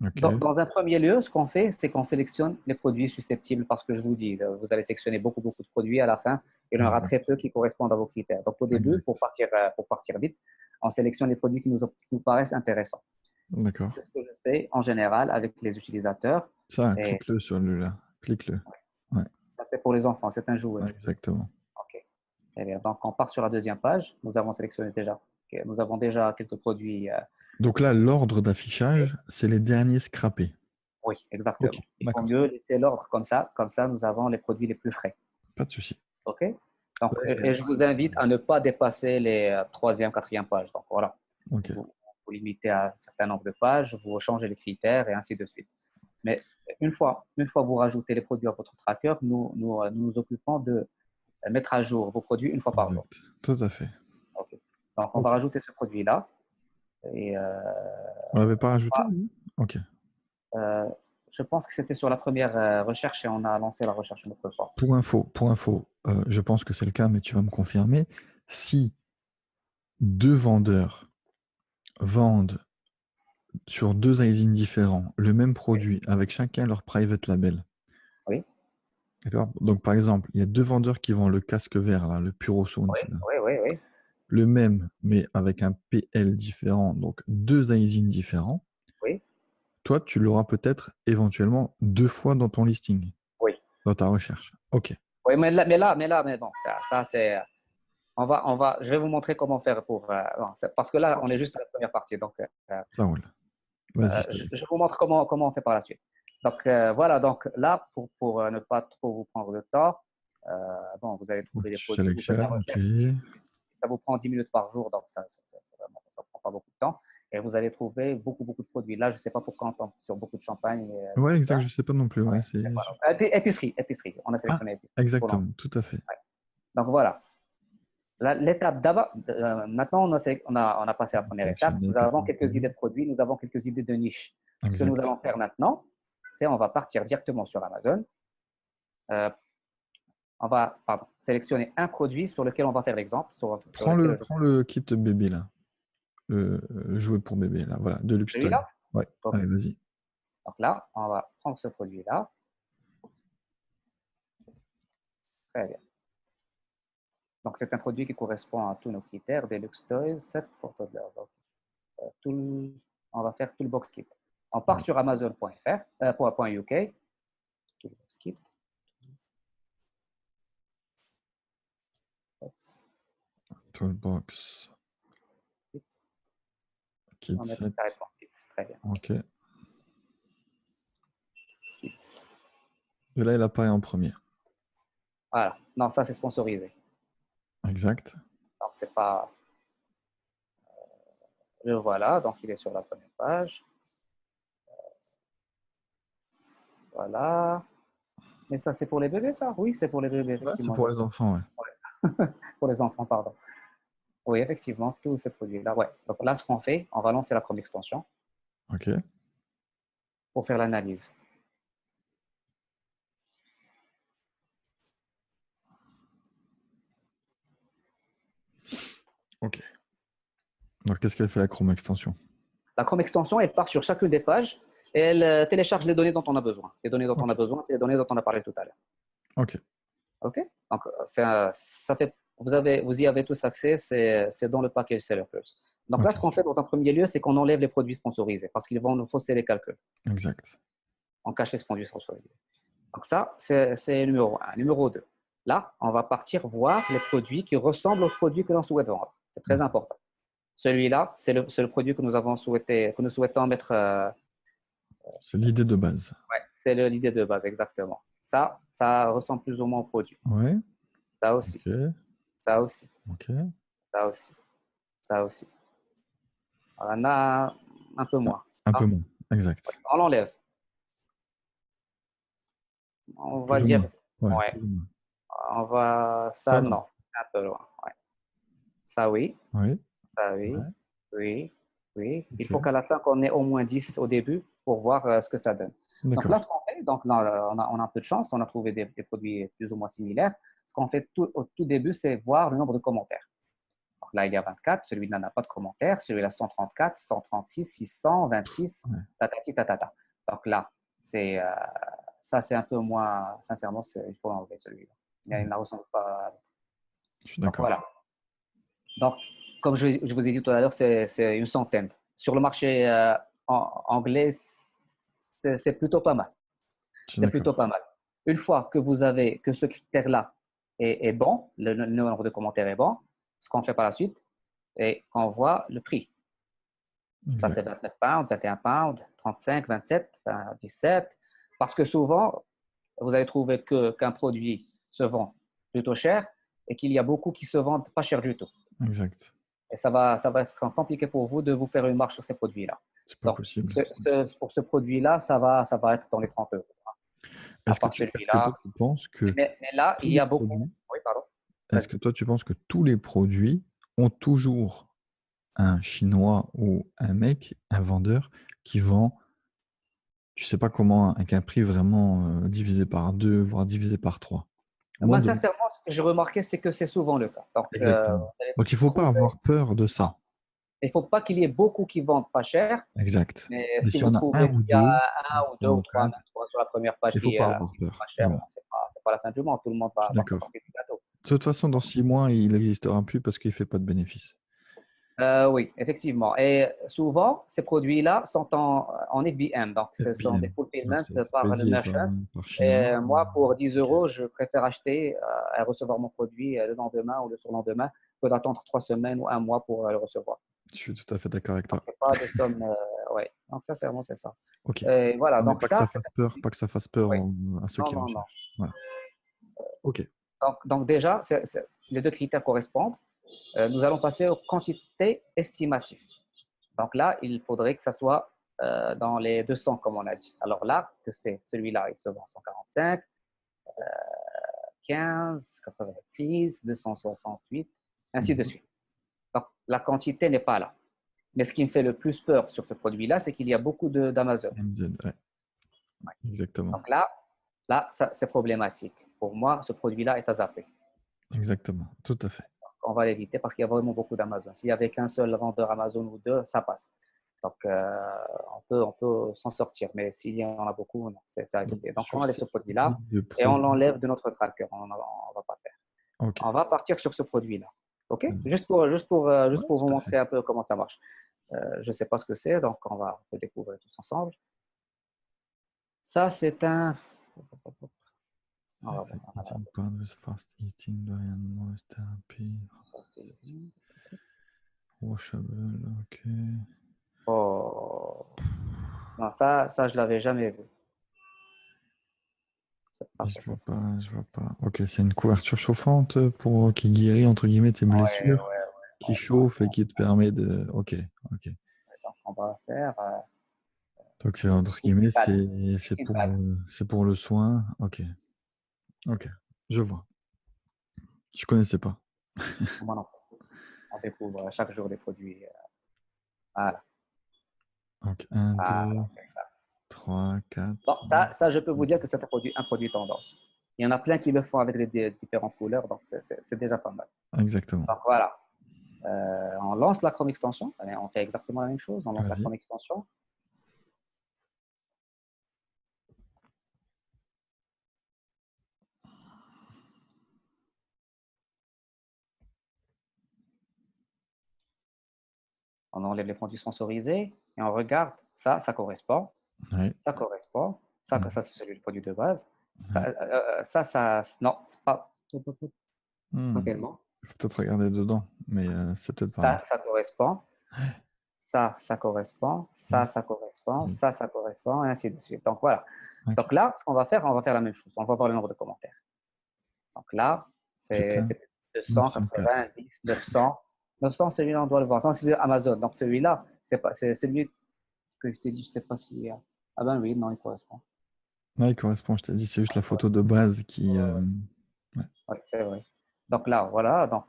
Ok. dans un premier lieu, ce qu'on fait, c'est qu'on sélectionne les produits susceptibles parce que je vous dis, vous allez sélectionner beaucoup, beaucoup de produits à la fin. Il y en aura Exact. très peu qui correspondent à vos critères. Donc, au début, Exact. pour partir vite, on sélectionne les produits qui nous paraissent intéressants. D'accord. C'est ce que je fais en général avec les utilisateurs. Ça, Et clique-le sur le là. Clique-le. Ouais, ça, c'est pour les enfants, c'est un jouet. ouais, exactement. OK. Très bien. Donc, on part sur la deuxième page. Nous avons sélectionné déjà. OK. Nous avons déjà quelques produits. Donc là, l'ordre d'affichage, c'est les derniers scrappés. Oui, Ok, exactement. Il vaut d'accord. mieux laisser l'ordre comme ça. Comme ça, nous avons les produits les plus frais. Pas de souci. OK? Donc, Ouais, et je vous invite à ne pas dépasser les troisième, quatrième pages. Donc, voilà. ok. Vous limitez à un certain nombre de pages, vous changez les critères et ainsi de suite. Mais une fois vous rajoutez les produits à votre tracker, nous occupons de mettre à jour vos produits une fois par jour. Exact. Tout à fait. OK. Donc, on va Ok. rajouter ce produit-là. Et On l'avait pas rajouté, lui? Ok. euh, je pense que c'était sur la première recherche et on a lancé la recherche une autre fois. Pour info, je pense que c'est le cas, mais tu vas me confirmer. Si deux vendeurs vendent sur deux ISIN différents le même Oui, produit avec chacun leur private label, oui, d'accord? Donc, par exemple, il y a deux vendeurs qui vendent le casque vert, là, le Puro Sound, oui, là, oui, oui, oui. le même, mais avec un PL différent, donc deux ISIN différents. Oui, Toi, tu l'auras peut-être éventuellement deux fois dans ton listing, oui. dans ta recherche. Ok. Oui, mais bon, ça c'est. Je vais vous montrer comment faire pour. Non, parce que là, on Ok. est juste à la première partie. Donc, Ça roule. Vas-y, je te je laisse. vous montre comment on fait par la suite. Donc, voilà. Donc, là, pour ne pas trop vous prendre de temps, bon, vous allez Donc, trouver des tu produits, vous faites la sélectionnes, ok. recherche. Ça vous prend 10 minutes par jour, donc ça prend pas beaucoup de temps. Et vous allez trouver beaucoup, beaucoup de produits. Là, je ne sais pas pourquoi on tombe sur beaucoup de champagne et Ouais, tout exact, ça. je sais pas non plus. Ouais, c'est... Voilà. Épicerie. On a Ah, sélectionné épicerie pour l'enfant. exactement, tout à fait. Ouais. Donc, voilà. L'étape d'abord, maintenant, on a passé la première étape. Sélectionner Nous avons 400 quelques idées produits. de produits, nous avons quelques idées de niche. Ce que nous Exact. allons faire maintenant, c'est on va partir directement sur Amazon. Euh, on va sélectionner un produit sur lequel on va faire l'exemple, sur lequel je Prends le kit bébé, là. Le jouet pour bébé, là. Voilà, Deluxe Toy. celui-là. Ouais, OK. allez, vas-y. Donc là, on va prendre ce produit-là. Très bien. Donc, c'est un produit qui correspond à tous nos critères. Deluxe Toys, 7 for toddlers. Donc, on va faire Toolbox Kit. On part Ouais. sur Amazon.fr, .uk. Toolbox Kit. Toolbox. On Kit va mettre 7. carrément Kids. Très bien. Ok. Kids. Et là, il apparaît en premier. Voilà. Non, ça, c'est sponsorisé. Exact. Donc, c'est pas. Le voilà, donc il est sur la première page. Voilà. Mais ça, c'est pour les bébés, ça? Oui, c'est pour les bébés, Ouais, c'est effectivement. pour les enfants, ouais. Pour les enfants, pardon. Oui, effectivement, tous ces produits-là. Ouais. Donc là, ce qu'on fait, on va lancer la Chrome extension Ok. pour faire l'analyse. Ok. Donc, qu'est-ce qu'elle fait la Chrome extension? La Chrome extension, elle part sur chacune des pages et elle télécharge les données dont on a besoin. Les données dont on Ok. a besoin, c'est les données dont on a parlé tout à l'heure. Ok. OK? Donc, ça fait, vous y avez tous accès, c'est dans le package Seller Plus. Donc là, Ok. ce qu'on fait dans un premier lieu, c'est qu'on enlève les produits sponsorisés parce qu'ils vont nous fausser les calculs. Exact. On cache les produits sponsorisés. Donc ça, c'est numéro un. Numéro 2. Là, on va partir voir les produits qui ressemblent aux produits que l'on souhaite vendre. C'est très Mhm. important. Celui-là, c'est le produit que nous souhaitons mettre. C'est l'idée de base. Ouais, c'est l'idée de base, exactement. Ça ressemble plus ou moins au produit. Ouais. Ça aussi, Ok. ça aussi, Ok. ça aussi, ça aussi. On a un peu moins. Un peu Ça. moins. Exact. On l'enlève. On va Plus ou moins. dire, Ouais, ouais, plus ou moins. ça, Ça, non. non, c'est un peu loin. Ouais. Ça, oui, Oui. ça, oui, Ouais. oui, oui. Il faut Ok. qu'à la fin, qu'on ait au moins 10 au début pour voir ce que ça donne. Donc là, D'accord. ce qu'on fait, donc là, on a un peu de chance, on a trouvé des produits plus ou moins similaires. Ce qu'on fait au tout début, c'est voir le nombre de commentaires. Donc là, il y a 24, celui-là n'a pas de commentaires, celui-là 134, 136, 626, Ouais. tatati tatata. Donc là, c'est ça, c'est un peu moins, sincèrement, il faut enlever celui-là. Il Ouais. ne ressemble pas à l'autre. Je suis Donc d'accord. voilà. Donc, comme je vous ai dit tout à l'heure, c'est une centaine. Sur le marché anglais, c'est plutôt pas mal. Je suis C'est d'accord. plutôt pas mal. Une fois que vous avez que ce critère-là est bon, le nombre de commentaires est bon, ce qu'on fait par la suite, et qu'on voit le prix. Ça, c'est Exact. 29 pounds, 21 pounds, 35, 27, 17. Parce que souvent, vous allez trouver qu'un produit se vend plutôt cher et qu'il y a beaucoup qui se vendent pas cher du tout. Exact. Et ça va être compliqué pour vous de vous faire une marge sur ces produits-là. C'est pas Donc, possible. pour ce produit-là, ça va être dans les 30 euros. À part Est-ce que toi, celui-là. tu penses que Mais là, tous il y les a beaucoup. produits, Oui, pardon. est-ce Vas-y. que toi, tu penses que tous les produits ont toujours un Chinois ou un mec, un vendeur, qui vend, tu sais pas comment, avec un prix vraiment divisé par deux, voire divisé par trois? Moi, Moi, sincèrement, ce que j'ai remarqué, c'est que c'est souvent le cas. Donc, exactement. vous allez Donc, il faut pas trouver. avoir peur de ça. Il ne faut pas qu'il y ait beaucoup qui vendent pas cher, Exact. mais Mais si s'il y vous en a un trouvez ou qu'il y a deux, ou un ou deux trois ou ou trois, quatre, même trois sur la première page il faut pas avoir qui peur. pas cher, Voilà. bon, c'est pas la fin du monde. Tout le monde Je va suis avoir sa d'accord. partie du gâteau. De toute façon, dans 6 mois, il n'existera plus parce qu'il fait pas de bénéfices. Oui, effectivement. Et souvent, ces produits-là sont en FBM, donc ce sont des FBM. Donc, fulfillments c'est par le expédié merchant. par Chinois. Et moi, pour 10 Ok. euros, je préfère acheter et recevoir mon produit le lendemain ou le surlendemain que d'attendre 3 semaines ou un mois pour le recevoir. Je suis tout à fait d'accord avec Donc, toi. c'est pas des sommes. Ouais. Donc, sincèrement, c'est ça. Ok. Et voilà. Mais Donc, pas que ça ça, c'est. fasse peur, pas que ça fasse peur Oui. à ceux Non, qui non, non. recherchent. Voilà. Ok. Donc déjà, les deux critères correspondent. Nous allons passer aux quantités estimatives. Donc là, il faudrait que ça soit dans les 200, comme on a dit. Alors là, que c'est celui-là, il se vend 145, 15, 86, 268, ainsi de Mhm. suite. Donc la quantité n'est pas là. Mais ce qui me fait le plus peur sur ce produit-là, c'est qu'il y a beaucoup d'Amazon. MZ, ouais, Ouais. exactement. Donc là c'est problématique. Pour moi, ce produit-là est à zapper. Exactement. Tout à fait. On va l'éviter parce qu'il y a vraiment beaucoup d'Amazon. S'il y avait qu'un seul vendeur Amazon ou deux, ça passe. Donc, on peut s'en sortir. Mais s'il y en a beaucoup, non, c'est à Donc, éviter. Donc, on sur enlève ces ce produit-là types de et on produits, l'enlève de notre tracker. On ne va pas faire. ok. On va partir sur ce produit-là. OK? Vas-y. Juste pour Ouais, vous tout à fait. montrer un peu comment ça marche. Je ne sais pas ce que c'est, donc on va le découvrir tous ensemble. Ça, c'est un. On va voir. Eating powders, fast eating, Dorian Moist therapy, washable, ok. Oh. Non, ça je ne l'avais jamais vu. Et Ça, je ça, ça, vois ça. pas, je vois pas. Ok, c'est une couverture chauffante pour qui guérit entre guillemets tes Ouais, blessures, ouais, qui ouais, ouais. chauffe et qui te permet de. Ok, Ok. Donc, on va faire Donc, entre guillemets, pad, c'est pour le soin. Ok. Ok. Je vois. Je connaissais pas. Moi non plus. On découvre chaque jour des produits. Voilà. Donc, un, Voilà, 2, on fait ça. 3, 4, Bon, 5. ça, je peux vous Ok. dire que c'est un produit tendance. Il y en a plein qui le font avec des différentes couleurs, donc c'est déjà pas mal. Exactement. Donc voilà. On lance la Chrome Extension. Allez, on fait exactement la même chose. On lance la Vas-y. Chrome Extension. On enlève les produits sponsorisés et on regarde. Ça correspond. Ouais. Ça correspond. Ça c'est celui du produit de base. Ouais. Non, c'est pas Hmm. tellement. Il faut peut-être regarder dedans, mais c'est peut-être pas là. Ça correspond. Ça correspond. Yes. Ça correspond. Yes. Ça correspond, et ainsi de suite. Donc voilà. Ok. Donc là, ce qu'on va faire la même chose. On va voir le nombre de commentaires. Donc là, c'est Putain. 904. 290, 900. 900, celui-là, on doit le voir. Non, c'est Amazon. Donc celui-là, c'est celui que je t'ai dit, je ne sais pas si. Ah ben oui, non, il correspond. Ouais, il correspond, je t'ai dit, c'est juste Ouais, la photo de base qui. Ouais. ouais, c'est vrai. Donc là, voilà. Donc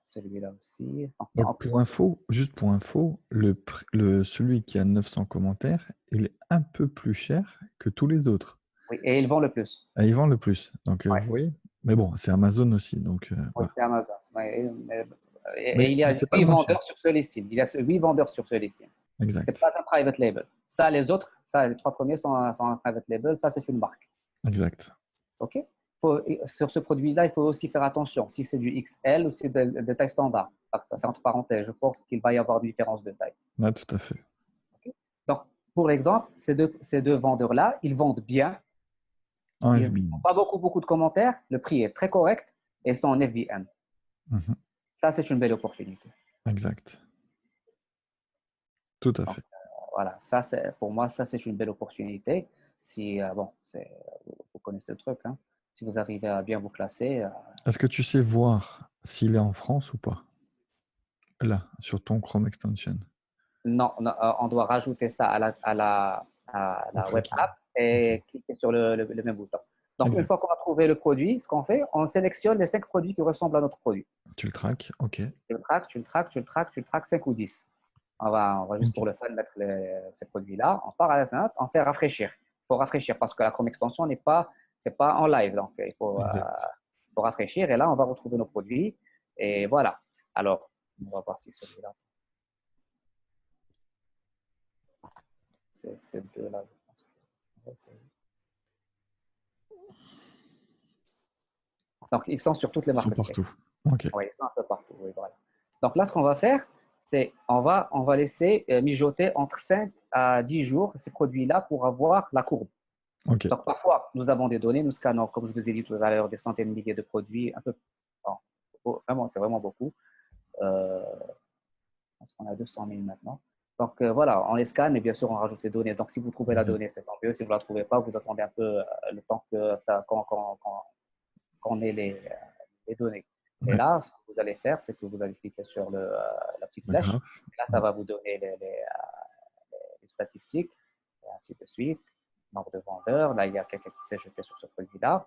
celui-là aussi. Donc, Donc, en plus, pour info, juste pour info, celui qui a 900 commentaires, il est un peu plus cher que tous les autres. oui, et ils vendent le plus. Ah, il vend le plus. Donc, Ouais, vous voyez? Mais bon, c'est Amazon aussi. Donc, oui, voilà. c'est Amazon. Ouais, et il y Mais a c'est pas le 8 moins cher. vendeurs sur ce listing. Il y a 8 vendeurs sur ce listing. C'est Exact. pas un private label. Ça, les autres, ça, les trois premiers sont un private label. Ça, c'est une marque. Exact. OK? Sur ce produit-là, il faut aussi faire attention si c'est du XL ou si c'est de taille standard. Ça, c'est entre parenthèses. Je pense qu'il va y avoir une différence de taille. Là, tout à fait. OK? Donc, pour exemple, ces deux vendeurs-là, ils vendent bien. En Ils n'ont FBM. pas beaucoup de commentaires. Le prix est très correct et ils sont en FBM. Mhm. Ça, c'est une belle opportunité. Exact. Tout à Donc, fait. voilà, pour moi, ça, c'est une belle opportunité. Si, bon, vous connaissez le truc, hein. Si vous arrivez à bien vous classer, Est-ce que tu sais voir s'il est en France ou pas? Là, sur ton Chrome Extension. non, non, on doit rajouter ça à Au la web tracking. app Ok. et cliquer sur le même bouton. Donc, une Exact. fois qu'on a trouvé le produit, ce qu'on fait, on sélectionne les 5 produits qui ressemblent à notre produit. Tu le traques. Ok. Tu le traques 5 ou 10. On va juste Ok. pour le fun mettre ces produits-là. On part à la synthèse, on fait rafraîchir. Il faut rafraîchir parce que la Chrome Extension c'est pas en live. Donc, Exact. faut rafraîchir et là, on va retrouver nos produits. Et voilà. Alors, on va voir si celui-là, c'est ces deux-là. Donc, ils sont sur toutes les Ils sont marketplaces. partout. Ok. Oui, ils sont un peu partout. Oui, voilà. Donc là, ce qu'on va faire, c'est on va laisser mijoter entre 5 à 10 jours ces produits-là pour avoir la courbe. Ok. Donc parfois, nous avons des données, nous scannons, comme je vous ai dit tout à l'heure, des centaines de milliers de produits, un peu. Bon, vraiment, c'est vraiment beaucoup. Je pense qu'on a 200 000 maintenant. Donc voilà, on les scanne et bien sûr, on rajoute les données. Donc si vous trouvez la Exact. donnée, c'est tant mieux. Si vous ne la trouvez pas, vous attendez un peu le temps que ça, qu'on ait les données. Et Ouais. là, ce que vous allez faire, c'est que vous allez cliquer sur la petite Le flèche. graphe. Et là, ça Ouais. va vous donner les statistiques, et ainsi de suite. Nombre de vendeurs. Là, il y a quelqu'un qui s'est jeté sur ce produit-là.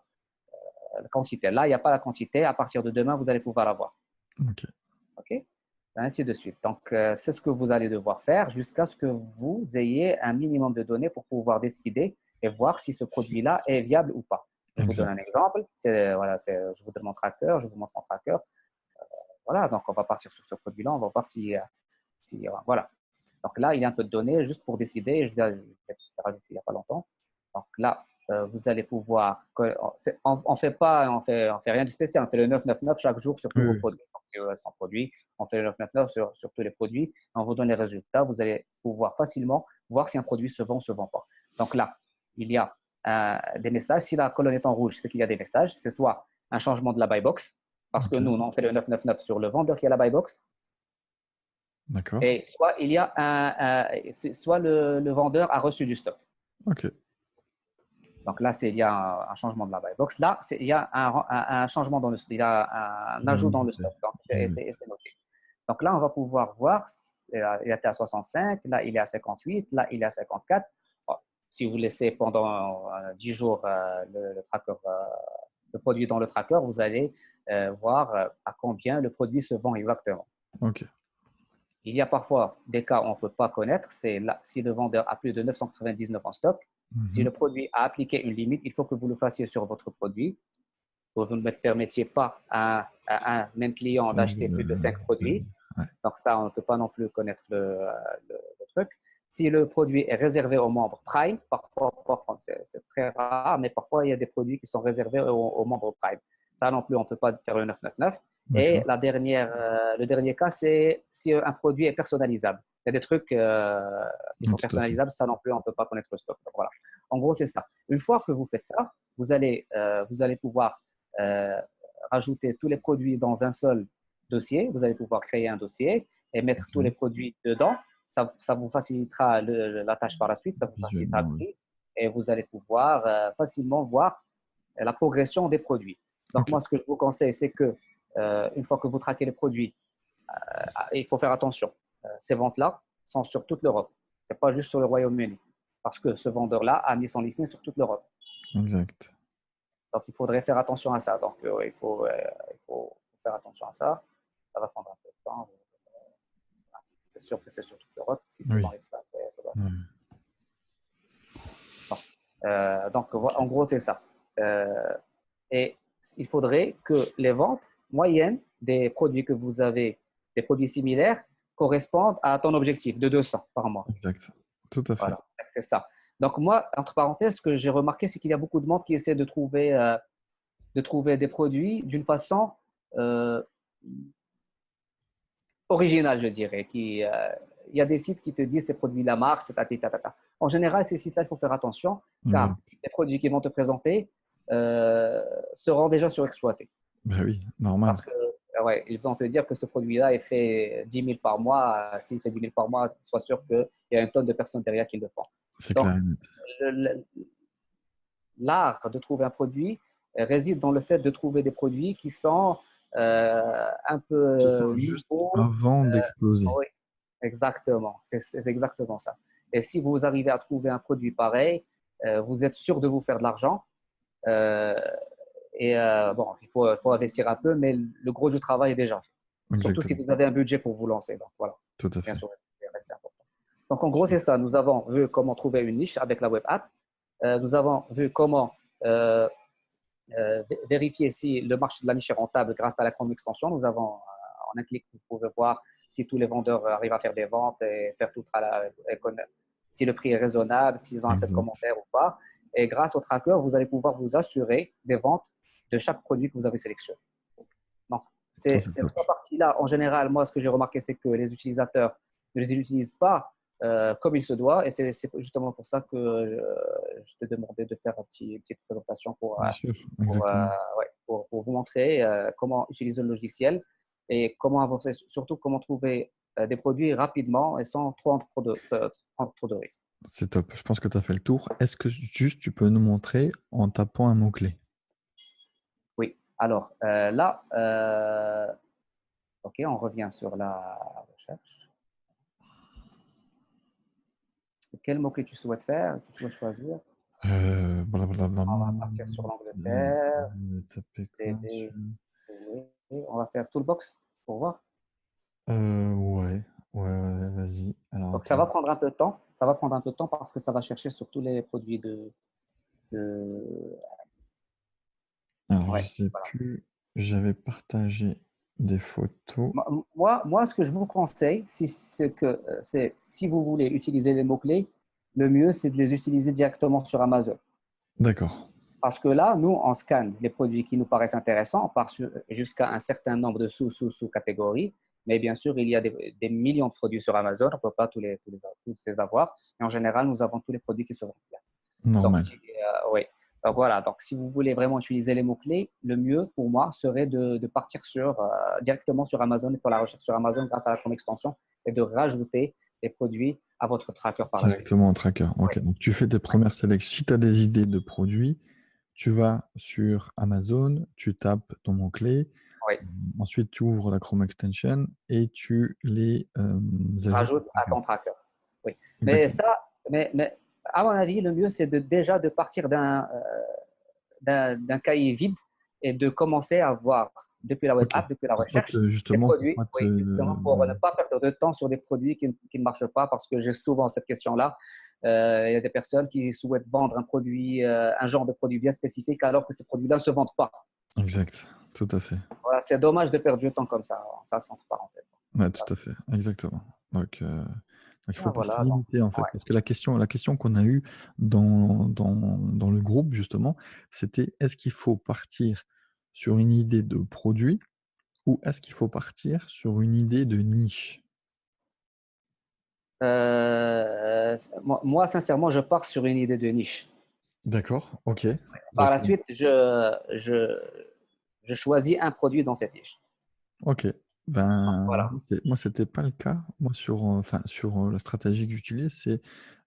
La quantité. Là, il n'y a pas la quantité. À partir de demain, vous allez pouvoir la voir. Ok. OK? Ainsi de suite. Donc, c'est ce que vous allez devoir faire jusqu'à ce que vous ayez un minimum de données pour pouvoir décider et voir si ce produit-là est viable ou pas. Je vous donne un Exact. exemple. Voilà, je vous donne mon tracker, je vous montre mon tracker. Voilà, donc on va partir sur ce produit-là, on va voir voilà. Donc là, il y a un peu de données juste pour décider. Je l'ai rajouté il n'y a pas longtemps. Donc là, vous allez pouvoir. On fait pas, on fait rien de spécial. On fait le 999 chaque jour sur tous Oui, vos oui. produits. Donc, si vous avez 100 produits, on fait le 999 sur tous les produits. On vous donne les résultats. Vous allez pouvoir facilement voir si un produit se vend ou se vend pas. Donc là, il y a des messages. Si la colonne est en rouge, c'est qu'il y a des messages. C'est soit un changement de la buy box, parce que Ok. nous, on fait le 999 sur le vendeur qui a la buy box, D'accord. et soit soit le vendeur a reçu du stock. Ok. Donc là, il y a un changement de la buy box. Là, il y a un changement il y a un Dans ajout le dans le détail. stock. Donc, Exact. c'est noté. Donc là, on va pouvoir voir, il était à 65, là, il est à 58, là, il est à 54. Bon, si vous laissez pendant 10 jours le produit dans le tracker, vous allez voir à combien le produit se vend exactement. Ok. Il y a parfois des cas où on ne peut pas connaître, c'est là, si le vendeur a plus de 999 en stock, si le produit a appliqué une limite, il faut que vous le fassiez sur votre produit. Vous ne permettiez pas à un même client Ça, d'acheter plus de 5 produits. ouais. Donc ça, on ne peut pas non plus connaître le truc. Si le produit est réservé aux membres Prime, parfois c'est très rare, mais parfois il y a des produits qui sont réservés aux membres Prime. Ça non plus, on ne peut pas faire le 999. Et le dernier cas, c'est si un produit est personnalisable. Il y a des trucs qui sont personnalisables, ça non plus, on ne peut pas connaître le stock. Donc, voilà. En gros, c'est ça. Une fois que vous faites ça, vous allez pouvoir rajouter tous les produits dans un seul dossier. Vous allez pouvoir créer un dossier et mettre tous les produits dedans. Ça vous facilitera la tâche par la suite, ça vous facilitera le prix et vous allez pouvoir facilement voir la progression des produits. Donc, moi, ce que je vous conseille, c'est que une fois que vous traquez les produits, il faut faire attention. Ces ventes-là sont sur toute l'Europe. Ce n'est pas juste sur le Royaume-Uni. Parce que ce vendeur-là a mis son listing sur toute l'Europe. Exact. Donc, il faudrait faire attention à ça. Donc, il faut faire attention à ça. Ça va prendre un peu de temps. C'est sûr que c'est sur toute l'Europe. Si c'est dans l'espace, ça doit. Donc, en gros, c'est ça. Et il faudrait que les ventes moyennes des produits que vous avez, des produits similaires, correspondent à ton objectif de 200 par mois. Exact. Tout à fait. Voilà, c'est ça. Donc, moi, entre parenthèses, ce que j'ai remarqué, c'est qu'il y a beaucoup de monde qui essaie de trouver des produits d'une façon originale, je dirais. Il y a des sites qui te disent ces produits la marque, c'est ta. En général, ces sites-là, il faut faire attention, car les produits qu'ils vont te présenter seront déjà surexploités. Ben oui, normal. Parce que, ils vont te dire que ce produit-là, il fait 10 000 par mois. S'il fait 10 000 par mois, sois sûr qu'il y a une tonne de personnes derrière qui le font. C'est Donc, clair. l'art de trouver un produit réside dans le fait de trouver des produits qui sont un peu qui sont juste avant d'exploser. Oui, exactement. C'est exactement ça. Et si vous arrivez à trouver un produit pareil, vous êtes sûr de vous faire de l'argent. Bon, il faut investir un peu, mais le gros du travail est déjà fait. Exactement. Surtout si vous avez un budget pour vous lancer. Donc, voilà. Tout à fait. Bien sûr, c'est resté important. Donc, en gros, c'est ça. Nous avons vu comment trouver une niche avec la web app. Nous avons vu comment vérifier si le marché de la niche est rentable grâce à la Chrome Extension. Nous avons, en un clic, vous pouvez voir si tous les vendeurs arrivent à faire des ventes et faire tout si le prix est raisonnable, s'ils ont assez de commentaires ou pas. Et grâce au tracker, vous allez pouvoir vous assurer des ventes de chaque produit que vous avez sélectionné. Donc, ces trois parties-là, en général, moi, ce que j'ai remarqué, c'est que les utilisateurs ne les utilisent pas comme il se doit. Et c'est justement pour ça que je t'ai demandé de faire une petite présentation pour vous montrer comment utiliser le logiciel et comment avancer, surtout comment trouver des produits rapidement et sans trop prendre trop de risques. C'est top. Je pense que tu as fait le tour. Est-ce que juste tu peux nous montrer en tapant un mot-clé? Oui. Alors là, OK, on revient sur la recherche. Quel mot-clé tu souhaites faire? Tu souhaites choisir? On va partir sur l'Angleterre. On va faire Toolbox pour voir. Ouais, vas-y. Alors, donc, ça va prendre un peu de temps. Ça va prendre un peu de temps parce que ça va chercher sur tous les produits Alors, je sais plus. J'avais partagé des photos. Moi, ce que je vous conseille, c'est si vous voulez utiliser les mots-clés, le mieux, c'est de les utiliser directement sur Amazon. D'accord. Parce que là, nous, on scanne les produits qui nous paraissent intéressants, on part jusqu'à un certain nombre de sous-catégories. Mais bien sûr, il y a des millions de produits sur Amazon, on ne peut pas tous les avoir. Et en général, nous avons tous les produits qui se vendent bien. Normal. Donc, donc voilà, donc si vous voulez vraiment utiliser les mots-clés, le mieux pour moi serait de partir directement sur Amazon, faire la recherche sur Amazon grâce à la Chrome Extension et de rajouter des produits à votre tracker par la suite. Directement au tracker. Ok, donc tu fais tes premières sélections. Si tu as des idées de produits, tu vas sur Amazon, tu tapes ton mot-clé. Oui. Ensuite, tu ouvres la Chrome Extension et tu les ajoutes. Rajoute à ton tracker. Oui. Mais Exactement. ça, mais à mon avis, le mieux, c'est déjà de partir d'un cahier vide et de commencer à voir depuis la web Ok. app, depuis la Pour pas recherche, te, des justement, pour produits, pas te. oui, justement, pour ne pas perdre de temps sur des produits qui ne marchent pas, parce que j'ai souvent cette question-là. Il y a des personnes qui souhaitent vendre un produit, un genre de produit bien spécifique, alors que ces produits-là ne se vendent pas. Exact. Tout à fait. Voilà, c'est dommage de perdre du temps comme ça c'est entre parenthèses. Ouais, tout à fait. Exactement. Donc, il ne faut Ah, pas se voilà, donc, limiter, en fait. ouais. Parce que la question qu'on a eue dans le groupe, justement, c'était est-ce qu'il faut partir sur une idée de produit ou est-ce qu'il faut partir sur une idée de niche? Moi, sincèrement, je pars sur une idée de niche. D'accord, ok. Par Donc, la suite, je choisis un produit dans cette niche. ok. Ben, Voilà. moi, c'était pas le cas. Moi, sur la stratégie que j'utilise, c'est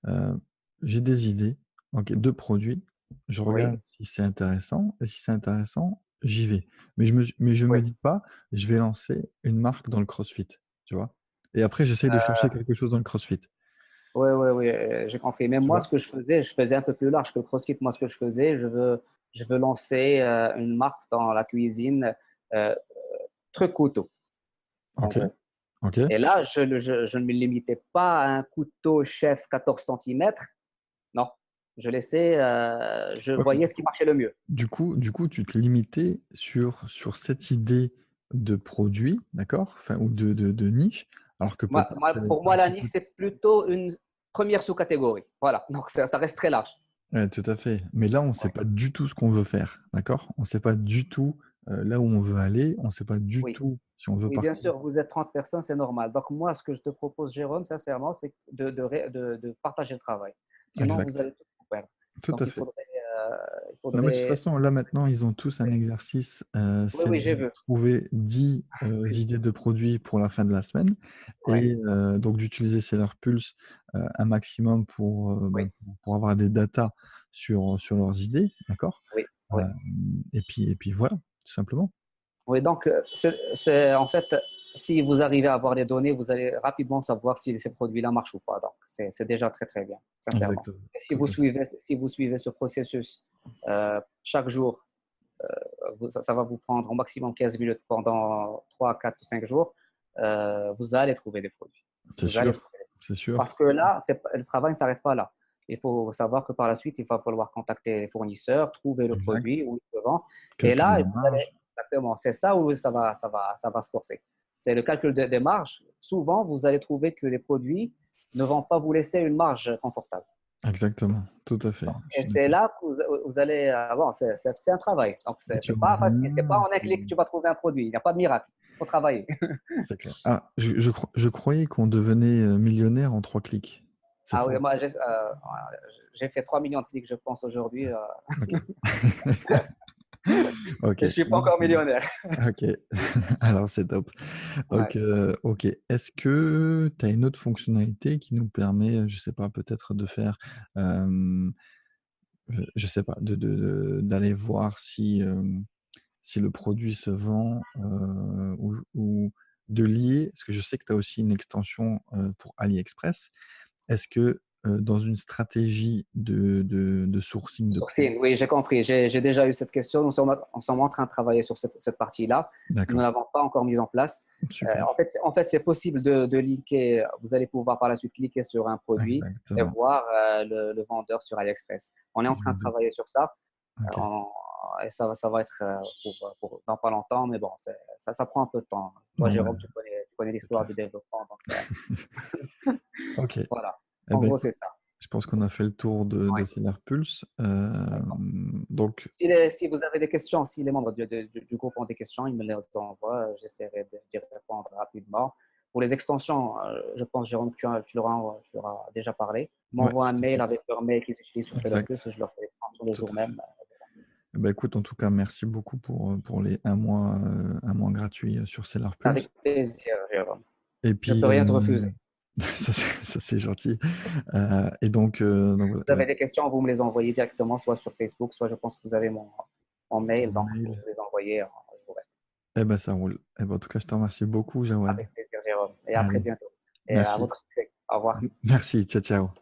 euh, j'ai des idées, ok, de produits. Je Oui, regarde si c'est intéressant et si c'est intéressant, j'y vais. Mais je me oui. dis pas, je vais lancer une marque dans le CrossFit, tu vois. Et après, j'essaye de chercher quelque chose dans le CrossFit, Oui, oui, oui, j'ai compris. Mais tu moi, vois. ce que je faisais un peu plus large que le CrossFit. Moi, ce que je faisais, je veux lancer une marque dans la cuisine, euh, truc couteau, en Ok, gros. ok. Et là, je ne me limitais pas à un couteau chef 14 centimètres. Non, je Ouais, mais voyais ce qui marchait le mieux. du coup, tu te limitais sur cette idée de produit, d'accord? Enfin, ou de niche, alors que peut-être tu allais Pour un moi, la petit peu. niche, c'est plutôt une première sous-catégorie. Voilà, donc ça reste très large. Ouais, tout à fait. Mais là, on ne sait Ouais. pas du tout ce qu'on veut faire, d'accord? On ne sait pas du tout là où on veut aller, on ne sait pas du Oui. tout si on veut Oui, bien partir. sûr, vous êtes 30 personnes, c'est normal. Donc, moi, ce que je te propose, Jérôme, sincèrement, c'est de partager le travail. Sinon, vous Exact, allez tout perdre. tout Donc, à fait. euh, il Non, mais de toute faudrait... façon, là maintenant, ils ont tous un exercice, Oui, c'est oui, j'ai de vu. trouver 10 Oui, idées de produits pour la fin de la semaine oui, et donc d'utiliser Seller Pulse un maximum oui, pour avoir des datas sur leurs idées, d'accord? oui, Euh, oui. et puis voilà, tout simplement. Oui, donc, en fait, si vous arrivez à avoir des données, vous allez rapidement savoir si ces produits-là marchent ou pas. Donc, c'est déjà très, très bien, sincèrement. Exactement, Et tout à fait. si vous suivez ce processus chaque jour, ça va vous prendre au maximum 15 minutes pendant 3, 4 ou 5 jours, vous allez trouver des produits. C'est Vous allez sûr, trouver des produits. c'est Parce sûr. que là, le travail ne s'arrête pas là. Il faut savoir que par la suite, il va falloir contacter les fournisseurs, trouver le Exact. produit où il se vend. Et Calculer là, la vous allez, marge. exactement, c'est ça où ça va se forcer. C'est le calcul des marges. Souvent, vous allez trouver que les produits ne vont pas vous laisser une marge confortable. Exactement, tout à fait. Je Et suis c'est d'accord. là que vous allez avoir, c'est un travail. Donc, Et c'est tu pas facile. C'est pas reviens. en un clic que tu vas trouver un produit. Il n'y a pas de miracle. Il faut travailler. C'est clair. Ah, je croyais qu'on devenait millionnaire en 3 clics. C'est Ah oui, faux. moi, j'ai fait 3 millions de clics, je pense, aujourd'hui. Ok. Ok. Je ne suis pas Non, mais encore c'est bon. millionnaire. Ok. Alors, c'est top. Ouais. Donc, ok. Est-ce que tu as une autre fonctionnalité qui nous permet, je sais pas, peut-être de faire, euh, je sais pas, d'aller voir si le produit se vend ou de lier, parce que je sais que tu as aussi une extension pour AliExpress. Est-ce que dans une stratégie de sourcing de produits, Sourcing, oui, j'ai compris. J'ai déjà eu cette question. Nous sommes en train de travailler sur cette partie-là. Nous ne d'accord, l'avons pas encore mise en place. super, En fait c'est possible de linker. Vous allez pouvoir par la suite cliquer sur un produit et exactement. voir le vendeur sur AliExpress. On est en Je train me de doute. travailler sur ça. Ok, On- et ça va être dans pas longtemps, mais bon, ça prend un peu de temps. Toi, normal, Jérôme, tu connais c'est l'histoire du clair. développement. Donc, Ok, voilà. eh En ben gros, écoute, c'est ça. je pense qu'on a fait le tour de Ouais. Seller Pulse. Donc, Si vous avez des questions, si les membres du groupe ont des questions, ils me les envoient. J'essaierai d'y répondre rapidement. Pour les extensions, je pense, Jérôme, que tu leur as déjà parlé. Ils ouais, m'envoient un tout à mail fait, avec leur mail qu'ils utilisent sur Seller Plus exact, et je leur fais les transferts le tout jour à fait. même. Eh ben écoute, en tout cas, merci beaucoup pour les un mois gratuit sur Seller Pulse. Avec plaisir, Jérôme. Et Je ne puis, peux rien te refuser. ça c'est gentil. Et donc voilà, Si vous avez des questions, vous me les envoyez directement, soit sur Facebook, soit je pense que vous avez mon mail, mon donc vous mail. me les envoyez, je vous réponds. Eh ben, ça roule. Eh ben, en tout cas, je te remercie beaucoup, Jawad. Avec plaisir, Jérôme, et à très Allez, bientôt. Et à merci. votre succès. Au revoir. Merci. Ciao, ciao.